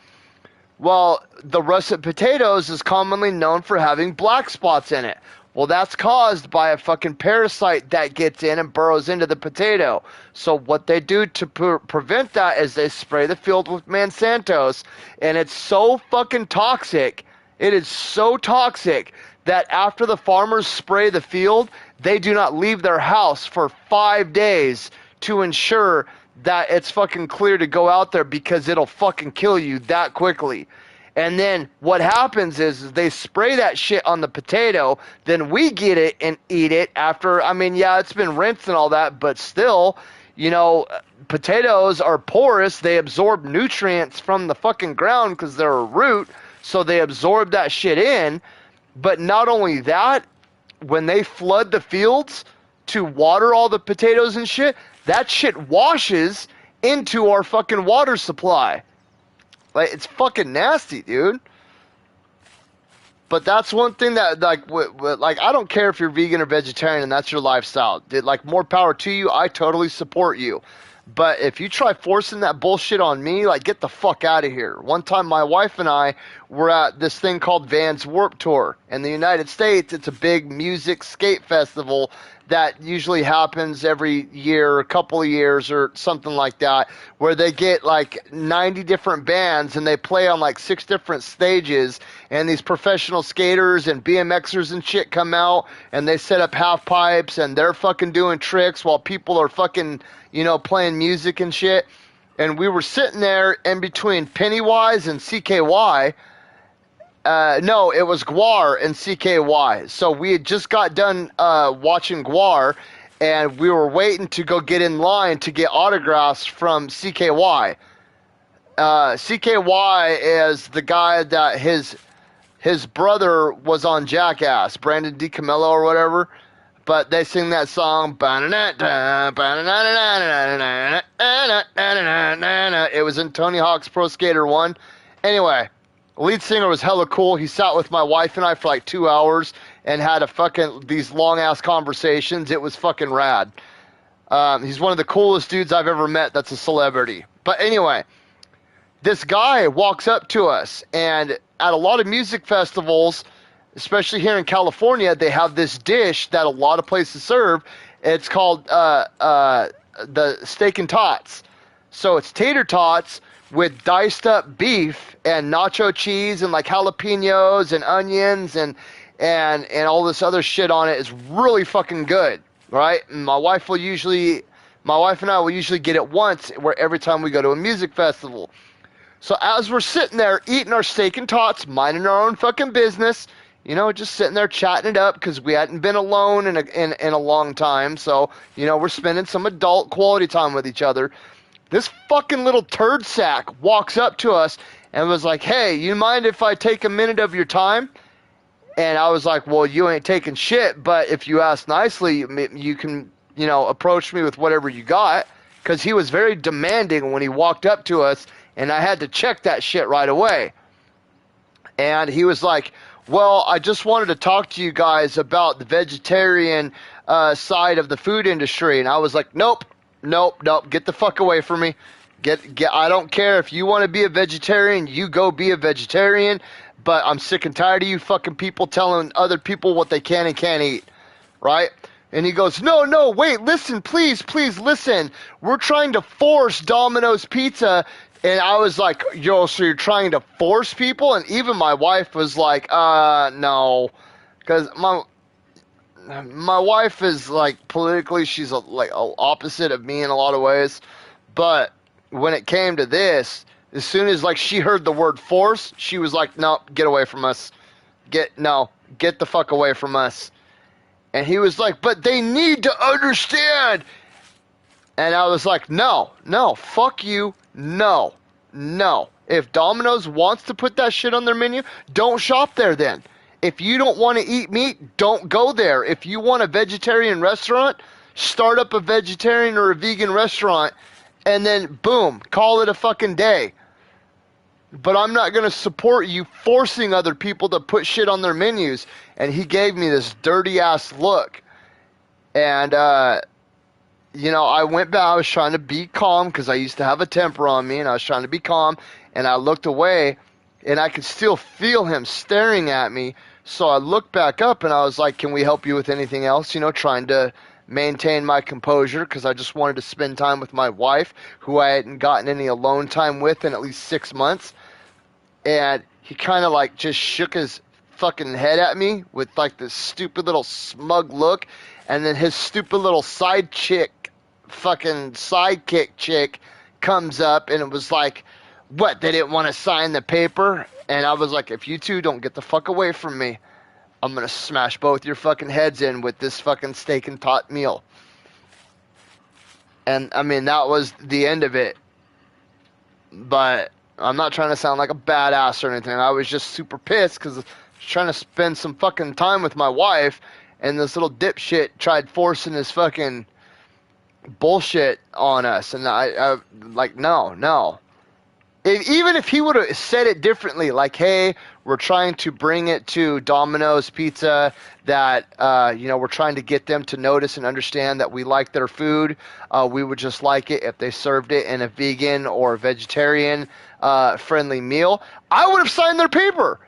Well, the russet potatoes is commonly known for having black spots in it. Well, that's caused by a fucking parasite that gets in and burrows into the potato. So what they do to prevent that is they spray the field with Monsanto's, and it's so fucking toxic. It is so toxic that after the farmers spray the field, they do not leave their house for 5 days to ensure that it's fucking clear to go out there, because it'll fucking kill you that quickly. And then what happens is they spray that shit on the potato, then we get it and eat it after, I mean, yeah, it's been rinsed and all that, but still, you know, potatoes are porous. They absorb nutrients from the fucking ground because they're a root, so they absorb that shit in. But not only that, when they flood the fields to water all the potatoes and shit, that shit washes into our fucking water supply. Like, it's fucking nasty, dude. But that's one thing that, like, like, I don't care if you're vegan or vegetarian and that's your lifestyle. Like, more power to you. I totally support you. But if you try forcing that bullshit on me, like, get the fuck out of here. One time, my wife and I were at this thing called Vans Warped Tour. In the United States, it's a big music skate festival that usually happens every year, a couple of years or something like that, where they get like 90 different bands and they play on like 6 different stages, and these professional skaters and BMXers and shit come out and they set up half pipes and they're fucking doing tricks while people are fucking, you know, playing music and shit. And we were sitting there in between Pennywise and CKY. No, it was Guar and CKY. So we had just got done watching Guar, and we were waiting to go get in line to get autographs from CKY. CKY is the guy that his brother was on Jackass, Brandon DiCamillo or whatever. But they sing that song. It was in Tony Hawk's Pro Skater 1. Anyway. Lead singer was hella cool. He sat with my wife and I for like 2 hours and had these long ass conversations. It was fucking rad. He's one of the coolest dudes I've ever met that's a celebrity. But anyway, this guy walks up to us, and at a lot of music festivals, especially here in California, they have this dish that a lot of places serve. It's called the steak and tots. So it's tater tots with diced up beef and nacho cheese and like jalapenos and onions and all this other shit on it. Is really fucking good, right? And my wife and I will usually get it once every time we go to a music festival. So as we're sitting there eating our steak and tots, minding our own fucking business, you know, just sitting there chatting it up because we hadn't been alone in a long time. So, you know, we're spending some adult quality time with each other. This fucking little turd sack walks up to us and was like, "Hey, you mind if I take a minute of your time?" And I was like, "Well, you ain't taking shit, but if you ask nicely, you can, you know, approach me with whatever you got." Because he was very demanding when he walked up to us, and I had to check that shit right away. And he was like, Well, I just wanted to talk to you guys about the vegetarian side of the food industry. And I was like, nope, get the fuck away from me. I don't care if you want to be a vegetarian, you go be a vegetarian. But I'm sick and tired of you fucking people telling other people what they can and can't eat, right? And he goes, no, wait, listen, please listen. We're trying to force Domino's Pizza. And I was like, yo, so you're trying to force people? And even my wife was like, no. Because my wife is, like, politically, she's, like, opposite of me in a lot of ways. But when it came to this, as soon as, like, she heard the word force, she was like, no, get away from us. Get the fuck away from us. And he was like, but they need to understand. And I was like, no, fuck you, no. If Domino's wants to put that shit on their menu, don't shop there then. If you don't want to eat meat, don't go there. If you want a vegetarian restaurant, start up a vegetarian or a vegan restaurant, and then boom, call it a fucking day. But I'm not going to support you forcing other people to put shit on their menus. And he gave me this dirty ass look. And, I went back. I was trying to be calm because I used to have a temper on me. And I was trying to be calm. And I looked away. And I could still feel him staring at me. So I looked back up and I was like, can we help you with anything else? Trying to maintain my composure because I just wanted to spend time with my wife, who I hadn't gotten any alone time with in at least 6 months. And he kind of like just shook his fucking head at me with like this stupid little smug look. And then his stupid little sidekick chick comes up and it was like, what, they didn't want to sign the paper? And I was like, if you two don't get the fuck away from me, I'm going to smash both your fucking heads in with this fucking steak and tot meal. And, I mean, that was the end of it. But I'm not trying to sound like a badass or anything. I was just super pissed because I was trying to spend some fucking time with my wife, and this little dipshit tried forcing his fucking bullshit on us. And I like, no. Even if he would have said it differently, like, hey, we're trying to bring it to Domino's Pizza, that, we're trying to get them to notice and understand that we like their food. We would just like it if they served it in a vegan or vegetarian friendly meal. I would have signed their paper.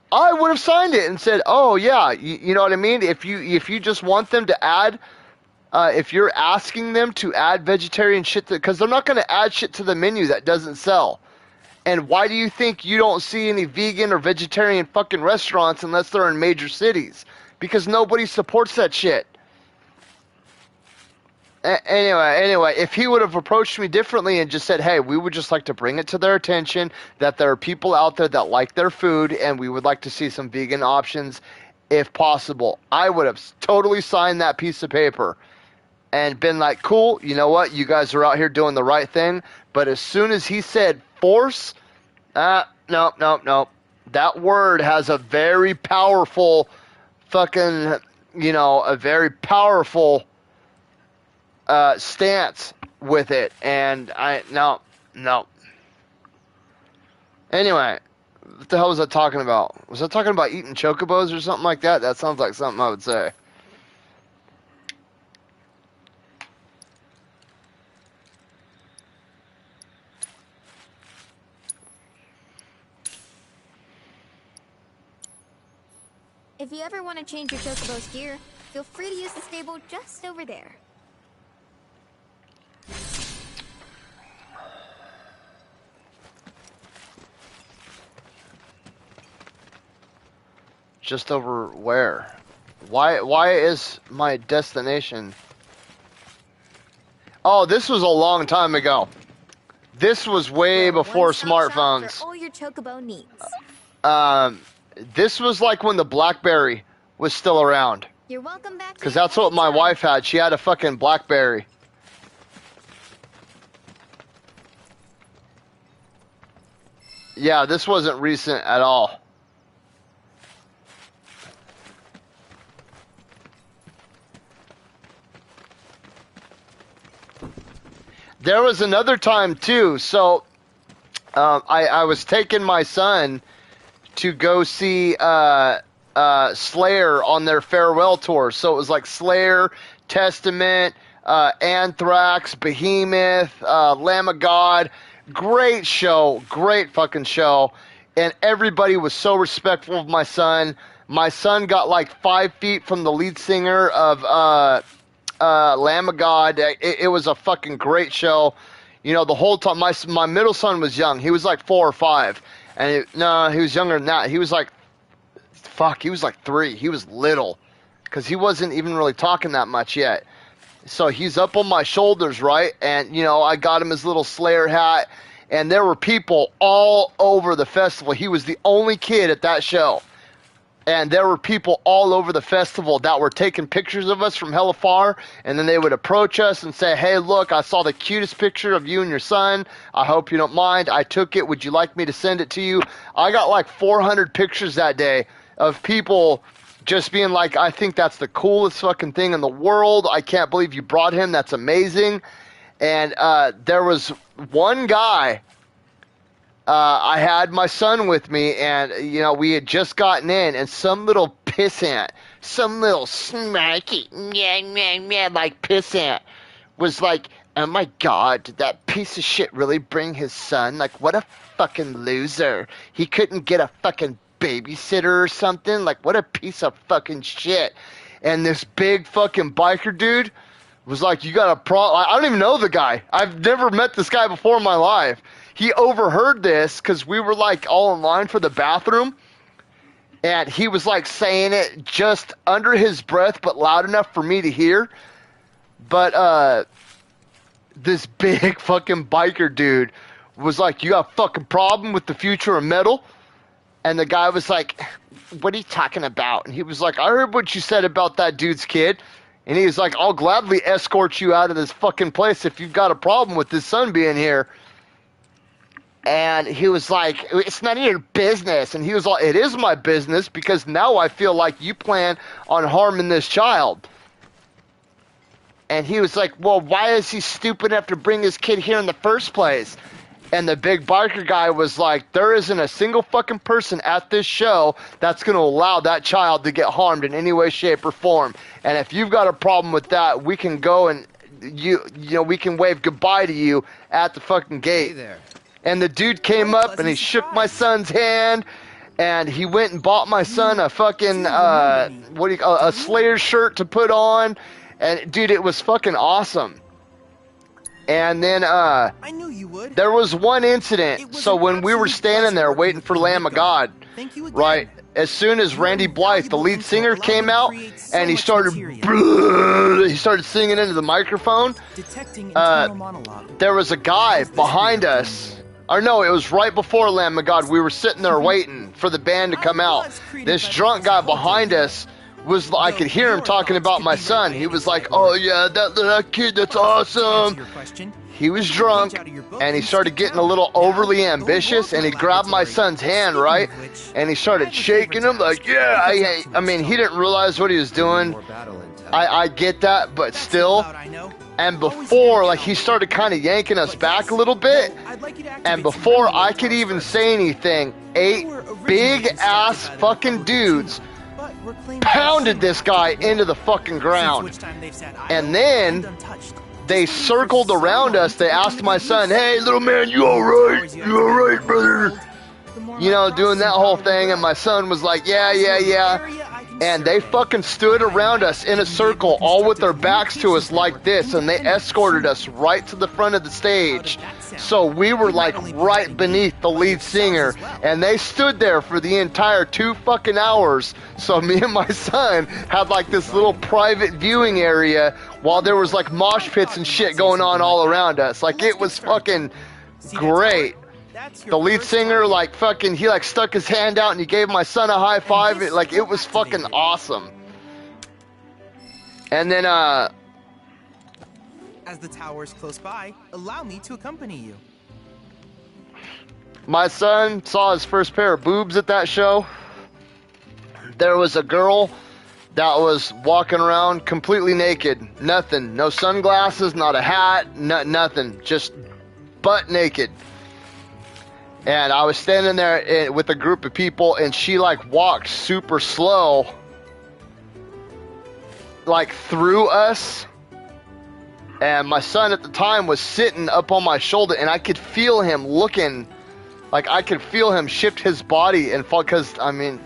I would have signed it and said, oh, yeah, you know what I mean? If you just want them to add, if you're asking them to add vegetarian shit, because they're not going to add shit to the menu that doesn't sell. And why do you think you don't see any vegan or vegetarian fucking restaurants unless they're in major cities? Because nobody supports that shit. Anyway, if he would have approached me differently and just said, hey, we would just like to bring it to their attention that there are people out there that like their food and we would like to see some vegan options if possible, I would have totally signed that piece of paper and been like, cool, you know what? You guys are out here doing the right thing. But as soon as he said force, no. That word has a very powerful fucking, a very powerful stance with it. And no. Anyway, what the hell was I talking about? Was I talking about eating chocobos or something like that? That sounds like something I would say. If you ever want to change your chocobo's gear, feel free to use the stable just over there. Just over where? Why is my destination? Oh, this was a long time ago. This was way before smartphones. For all your chocobo needs. This was like when the BlackBerry was still around. You're welcome back. Because that's what my wife had. She had a fucking BlackBerry. Yeah, this wasn't recent at all. There was another time too. So I was taking my son to go see Slayer on their farewell tour. So it was like Slayer, Testament, Anthrax, Behemoth, Lamb of God. Great show. Great fucking show. And everybody was so respectful of my son. My son got like 5 feet from the lead singer of Lamb of God. It was a fucking great show. You know, the whole time, my middle son was young. He was like 4 or 5. And no, he was younger than that. He was like 3. He was little. Because he wasn't even really talking that much yet. So he's up on my shoulders, right? And, you know, I got him his little Slayer hat. And there were people all over the festival. He was the only kid at that show. And there were people all over the festival that were taking pictures of us from hella far. And then they would approach us and say, hey, look, I saw the cutest picture of you and your son. I hope you don't mind. I took it. Would you like me to send it to you? I got like 400 pictures that day of people just being like, I think that's the coolest fucking thing in the world. I can't believe you brought him. That's amazing. And there was one guy. I had my son with me, and, you know, we had just gotten in, and some little pissant, some little smarky, like pissant, was like, oh my God, did that piece of shit really bring his son? Like, what a fucking loser. He couldn't get a fucking babysitter or something? Like, what a piece of fucking shit. And this big fucking biker dude was like, you got a problem? I don't even know the guy. I've never met this guy before in my life. He overheard this because we were like all in line for the bathroom, and he was like saying it just under his breath but loud enough for me to hear. But this big fucking biker dude was like, you got a fucking problem with the future of metal? And the guy was like, what are you talking about? And he was like, I heard what you said about that dude's kid. And he was like, I'll gladly escort you out of this fucking place if you've got a problem with his son being here. And he was like, it's none of your business. And he was like, it is my business, because now I feel like you plan on harming this child. And he was like, well, why is he stupid enough to bring his kid here in the first place? And the big biker guy was like, there isn't a single fucking person at this show that's going to allow that child to get harmed in any way, shape, or form. And if you've got a problem with that, we can go and, you know, we can wave goodbye to you at the fucking gate. Hey there. And the dude came up and he shook my son's hand, and he went and bought my son a fucking, a Slayer shirt to put on. And dude, it was fucking awesome. And then, I knew you would. there was one incident. So when we were standing there waiting for Lamb of God, right, as soon as Randy Blythe, the lead singer, came out and he started singing into the microphone, there was a guy behind us. Or no, it was right before Lamb of God. We were sitting there waiting for the band to come out. This drunk guy behind us was, I could hear him talking about my son. He was like, oh yeah, that kid, that's awesome. He was drunk, and he started getting a little overly ambitious, and he grabbed my son's hand, right? And he started shaking him like, yeah, I mean, he didn't realize what he was doing. I get that, but still. And before, like, he started kind of yanking us back a little bit, and before I could even say anything, 8 big-ass fucking dudes pounded this guy into the fucking ground. And then they circled around us. They asked my son, hey, little man, you alright? You alright, brother? You know, doing that whole thing. And my son was like, yeah. And they fucking stood around us in a circle, all with their backs to us like this, and they escorted us right to the front of the stage. So we were like right beneath the lead singer, and they stood there for the entire 2 fucking hours. So me and my son had like this little private viewing area while there was like mosh pits and shit going on all around us. Like, it was fucking great. The lead singer, like, fucking, he, like, stuck his hand out and he gave my son a high five. It was fucking awesome. And then, As the tower's close by, allow me to accompany you. My son saw his first pair of boobs at that show. There was a girl that was walking around completely naked. Nothing. No sunglasses, not a hat, nothing. Just butt naked. And I was standing there with a group of people, and she like walked super slow, like through us. And my son at the time was sitting up on my shoulder, and I could feel him looking, like I could feel him shift his body and fall. Because I mean,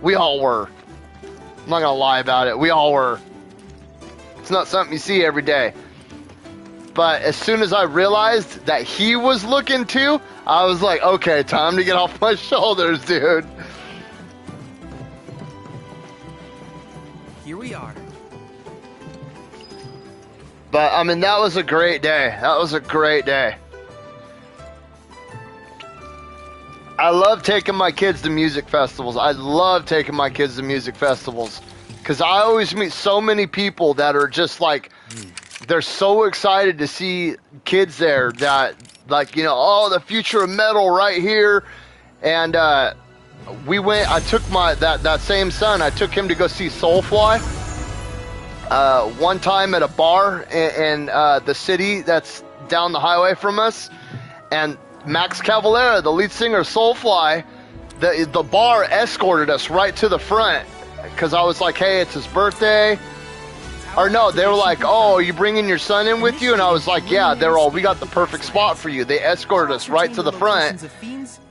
we all were. I'm not gonna lie about it. We all were. It's not something you see every day. But as soon as I realized that he was looking too, I was like, okay, time to get off my shoulders, dude. Here we are. But, I mean, that was a great day. That was a great day. I love taking my kids to music festivals. I love taking my kids to music festivals. Because I always meet so many people that are just like, they're so excited to see kids there that, like, you know, oh, the future of metal right here. And we went, I took that same son, I took him to go see Soulfly. One time at a bar in the city that's down the highway from us, and Max Cavalera, the lead singer of Soulfly, the bar escorted us right to the front because I was like, hey, it's his birthday. Or no, they were like, oh, are you bringing your son in with you? And I was like, yeah. They're all, we got the perfect spot for you. They escorted us right to the front.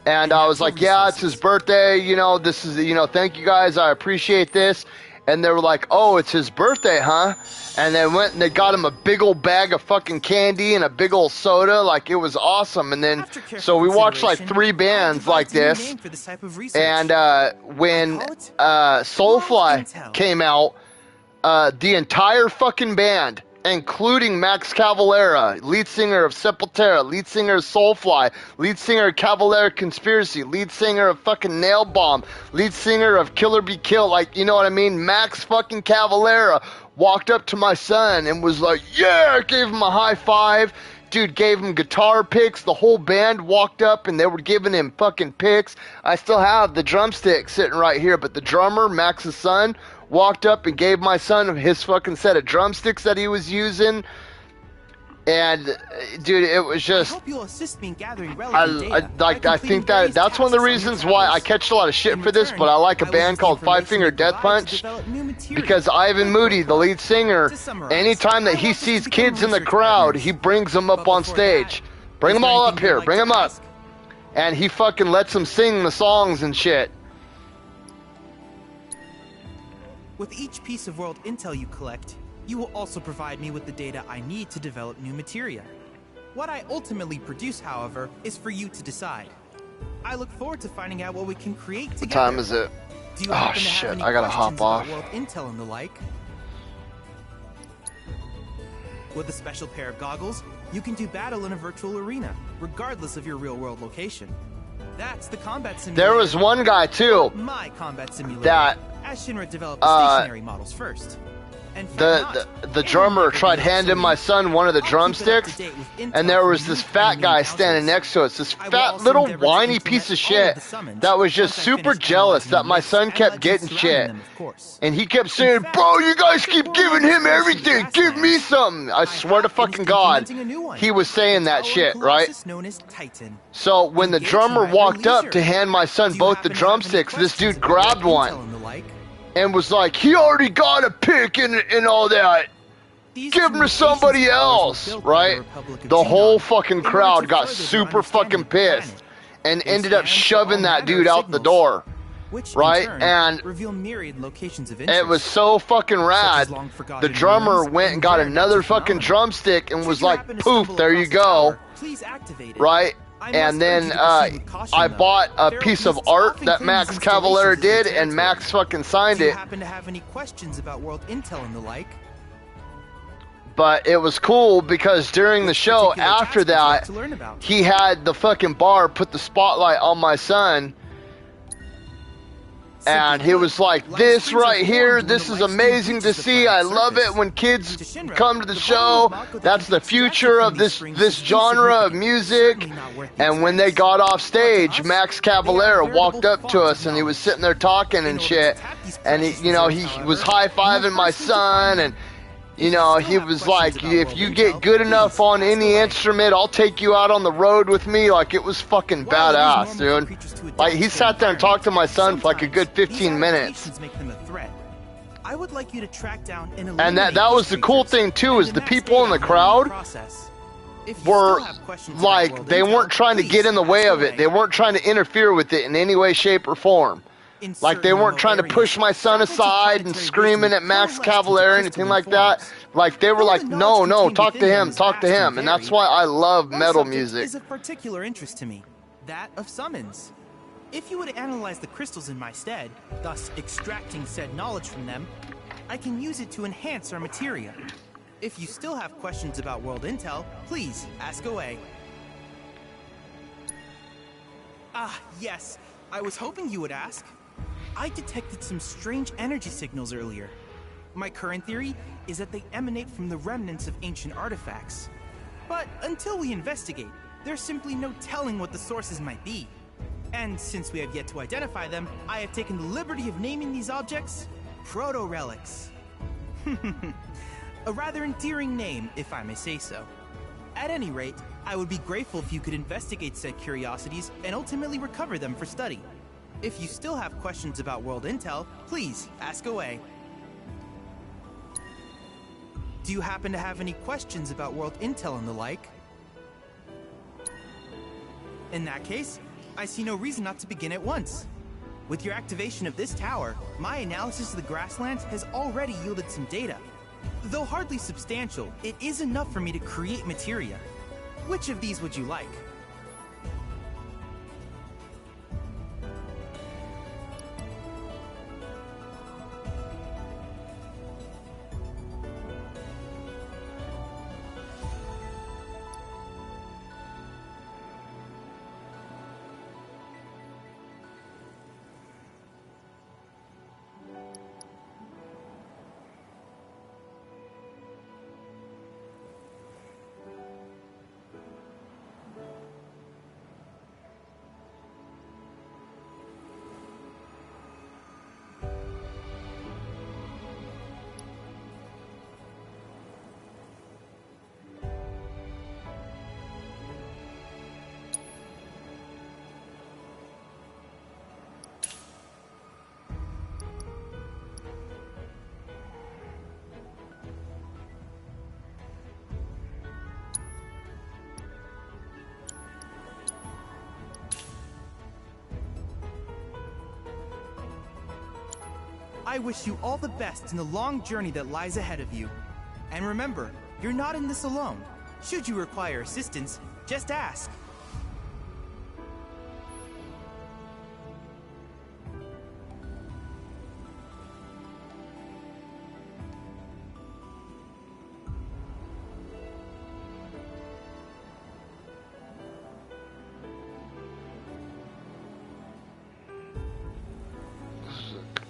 And I was like, yeah, it's his birthday. You know, this is, you know, thank you guys. I appreciate this. And they were like, oh, it's his birthday, huh? And they went and they got him a big old bag of fucking candy and a big old soda. Like, it was awesome. And then, so we watched like 3 bands like this. And when Soulfly came out, the entire fucking band, including Max Cavalera, lead singer of Sepultura, lead singer of Soulfly, lead singer of Cavalera Conspiracy, lead singer of fucking Nail Bomb, lead singer of Killer Be Killed, like, you know what I mean? Max fucking Cavalera walked up to my son and was like, yeah, gave him a high five. Dude gave him guitar picks. The whole band walked up and they were giving him fucking picks. I still have the drumstick sitting right here, but the drummer, Max's son, walked up and gave my son his fucking set of drumsticks that he was using. And dude, it was just, I hope you'll assist me in gathering relevant data. I think that's one of the reasons why I catch a lot of shit for this, but I like a band called Five Finger Death Punch, because Ivan Moody, the lead singer, anytime that he sees kids in the crowd, he brings them up on stage. Bring them all up here, bring them up. And he fucking lets them sing the songs and shit. With each piece of world intel you collect, you will also provide me with the data I need to develop new materia. What I ultimately produce, however, is for you to decide. I look forward to finding out what we can create together. What time is it? Do you Oh shit, I gotta hop off. World intel and the like? With a special pair of goggles, you can do battle in a virtual arena, regardless of your real-world location. That's the combat simulator. There was one guy too. My combat simulator. That as Shinra developed the stationary models first. And the drummer tried handing my son one of the drumsticks, and there was this fat guy standing next to us, this fat little whiny piece of shit that was just super jealous that my son kept getting shit. And he kept saying, bro, you guys keep giving him everything, give me something. I swear to fucking God, he was saying that shit, right? So when the drummer walked up to hand my son both the drumsticks, this dude grabbed one and was like, he already got a pick and all that. Give him to somebody else, right? The whole fucking crowd got super fucking pissed and ended up shoving that dude out the door, right? And it was so fucking rad. The drummer went and got another fucking drumstick and was like, poof, there you go, right? And then I bought a piece of art that Max Cavalera did, and Max fucking signed it. Happen to have any questions about world intel and the like? But it was cool because during the show after that, he had the fucking bar put the spotlight on my son. And he was like, this right here, this is amazing to see. I love it when kids come to the show. That's the future of this genre of music. And when they got off stage, Max Cavalera walked up to us and he was sitting there talking and shit. And he, you know, he was high-fiving my son, and You know, he was like, if you get good enough on any instrument, I'll take you out on the road with me. Like, it was fucking badass, dude. Like, he sat there and talked to my son for like a good 15 minutes. Make them a threat. I would like you to track down and that was the cool thing too, is the people in the crowd were like, they weren't trying to get in the way of it. They weren't trying to interfere with it in any way, shape, or form. Like, they weren't trying to push my son aside and screaming at Max Cavalier or anything like that. Like, they were like, no, talk to him. And that's why I love metal music. Is of particular interest to me, that of summons. If you would analyze the crystals in my stead, thus extracting said knowledge from them, I can use it to enhance our materia. If you still have questions about world intel, please ask away. Ah, yes. I was hoping you would ask. I detected some strange energy signals earlier. My current theory is that they emanate from the remnants of ancient artifacts. But until we investigate, there's simply no telling what the sources might be. And since we have yet to identify them, I have taken the liberty of naming these objects proto-relics. A rather endearing name, if I may say so. At any rate, I would be grateful if you could investigate said curiosities and ultimately recover them for study. If you still have questions about world intel, please ask away. Do you happen to have any questions about world intel and the like? In that case, I see no reason not to begin at once. With your activation of this tower, my analysis of the grasslands has already yielded some data. Though hardly substantial, it is enough for me to create materia. Which of these would you like? I wish you all the best in the long journey that lies ahead of you. And remember, you're not in this alone. Should you require assistance, just ask.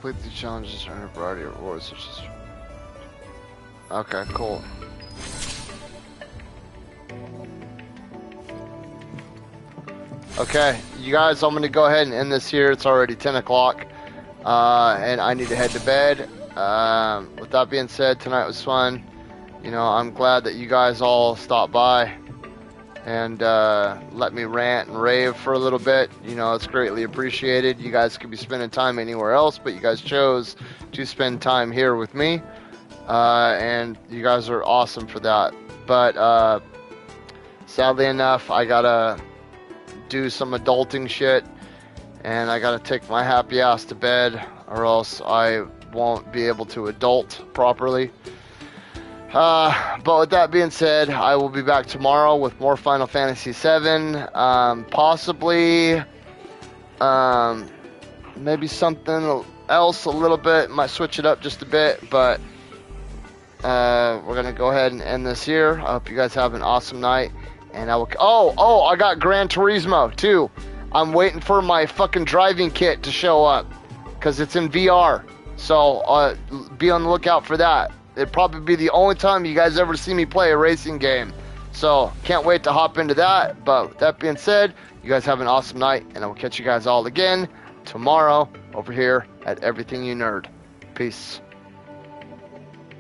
Complete the challenges and earn a variety of rewards, such as... Okay, cool. Okay, you guys, I'm going to go ahead and end this here. It's already 10 o'clock, and I need to head to bed. With that being said, tonight was fun. You know, I'm glad that you guys all stopped by and let me rant and rave for a little bit. You know, it's greatly appreciated. You guys could be spending time anywhere else, but you guys chose to spend time here with me, and you guys are awesome for that. But sadly enough, I gotta do some adulting shit, and I gotta take my happy ass to bed, or else I won't be able to adult properly. But with that being said, I will be back tomorrow with more Final Fantasy VII. Possibly, maybe something else a little bit. Might switch it up just a bit, but we're gonna go ahead and end this here. I hope you guys have an awesome night. And I will. Oh! I got Gran Turismo too. I'm waiting for my fucking driving kit to show up, cause it's in VR. So be on the lookout for that. It'd probably be the only time you guys ever see me play a racing game. So, can't wait to hop into that. But with that being said, you guys have an awesome night. And I will catch you guys all again tomorrow over here at Everything You Nerd. Peace.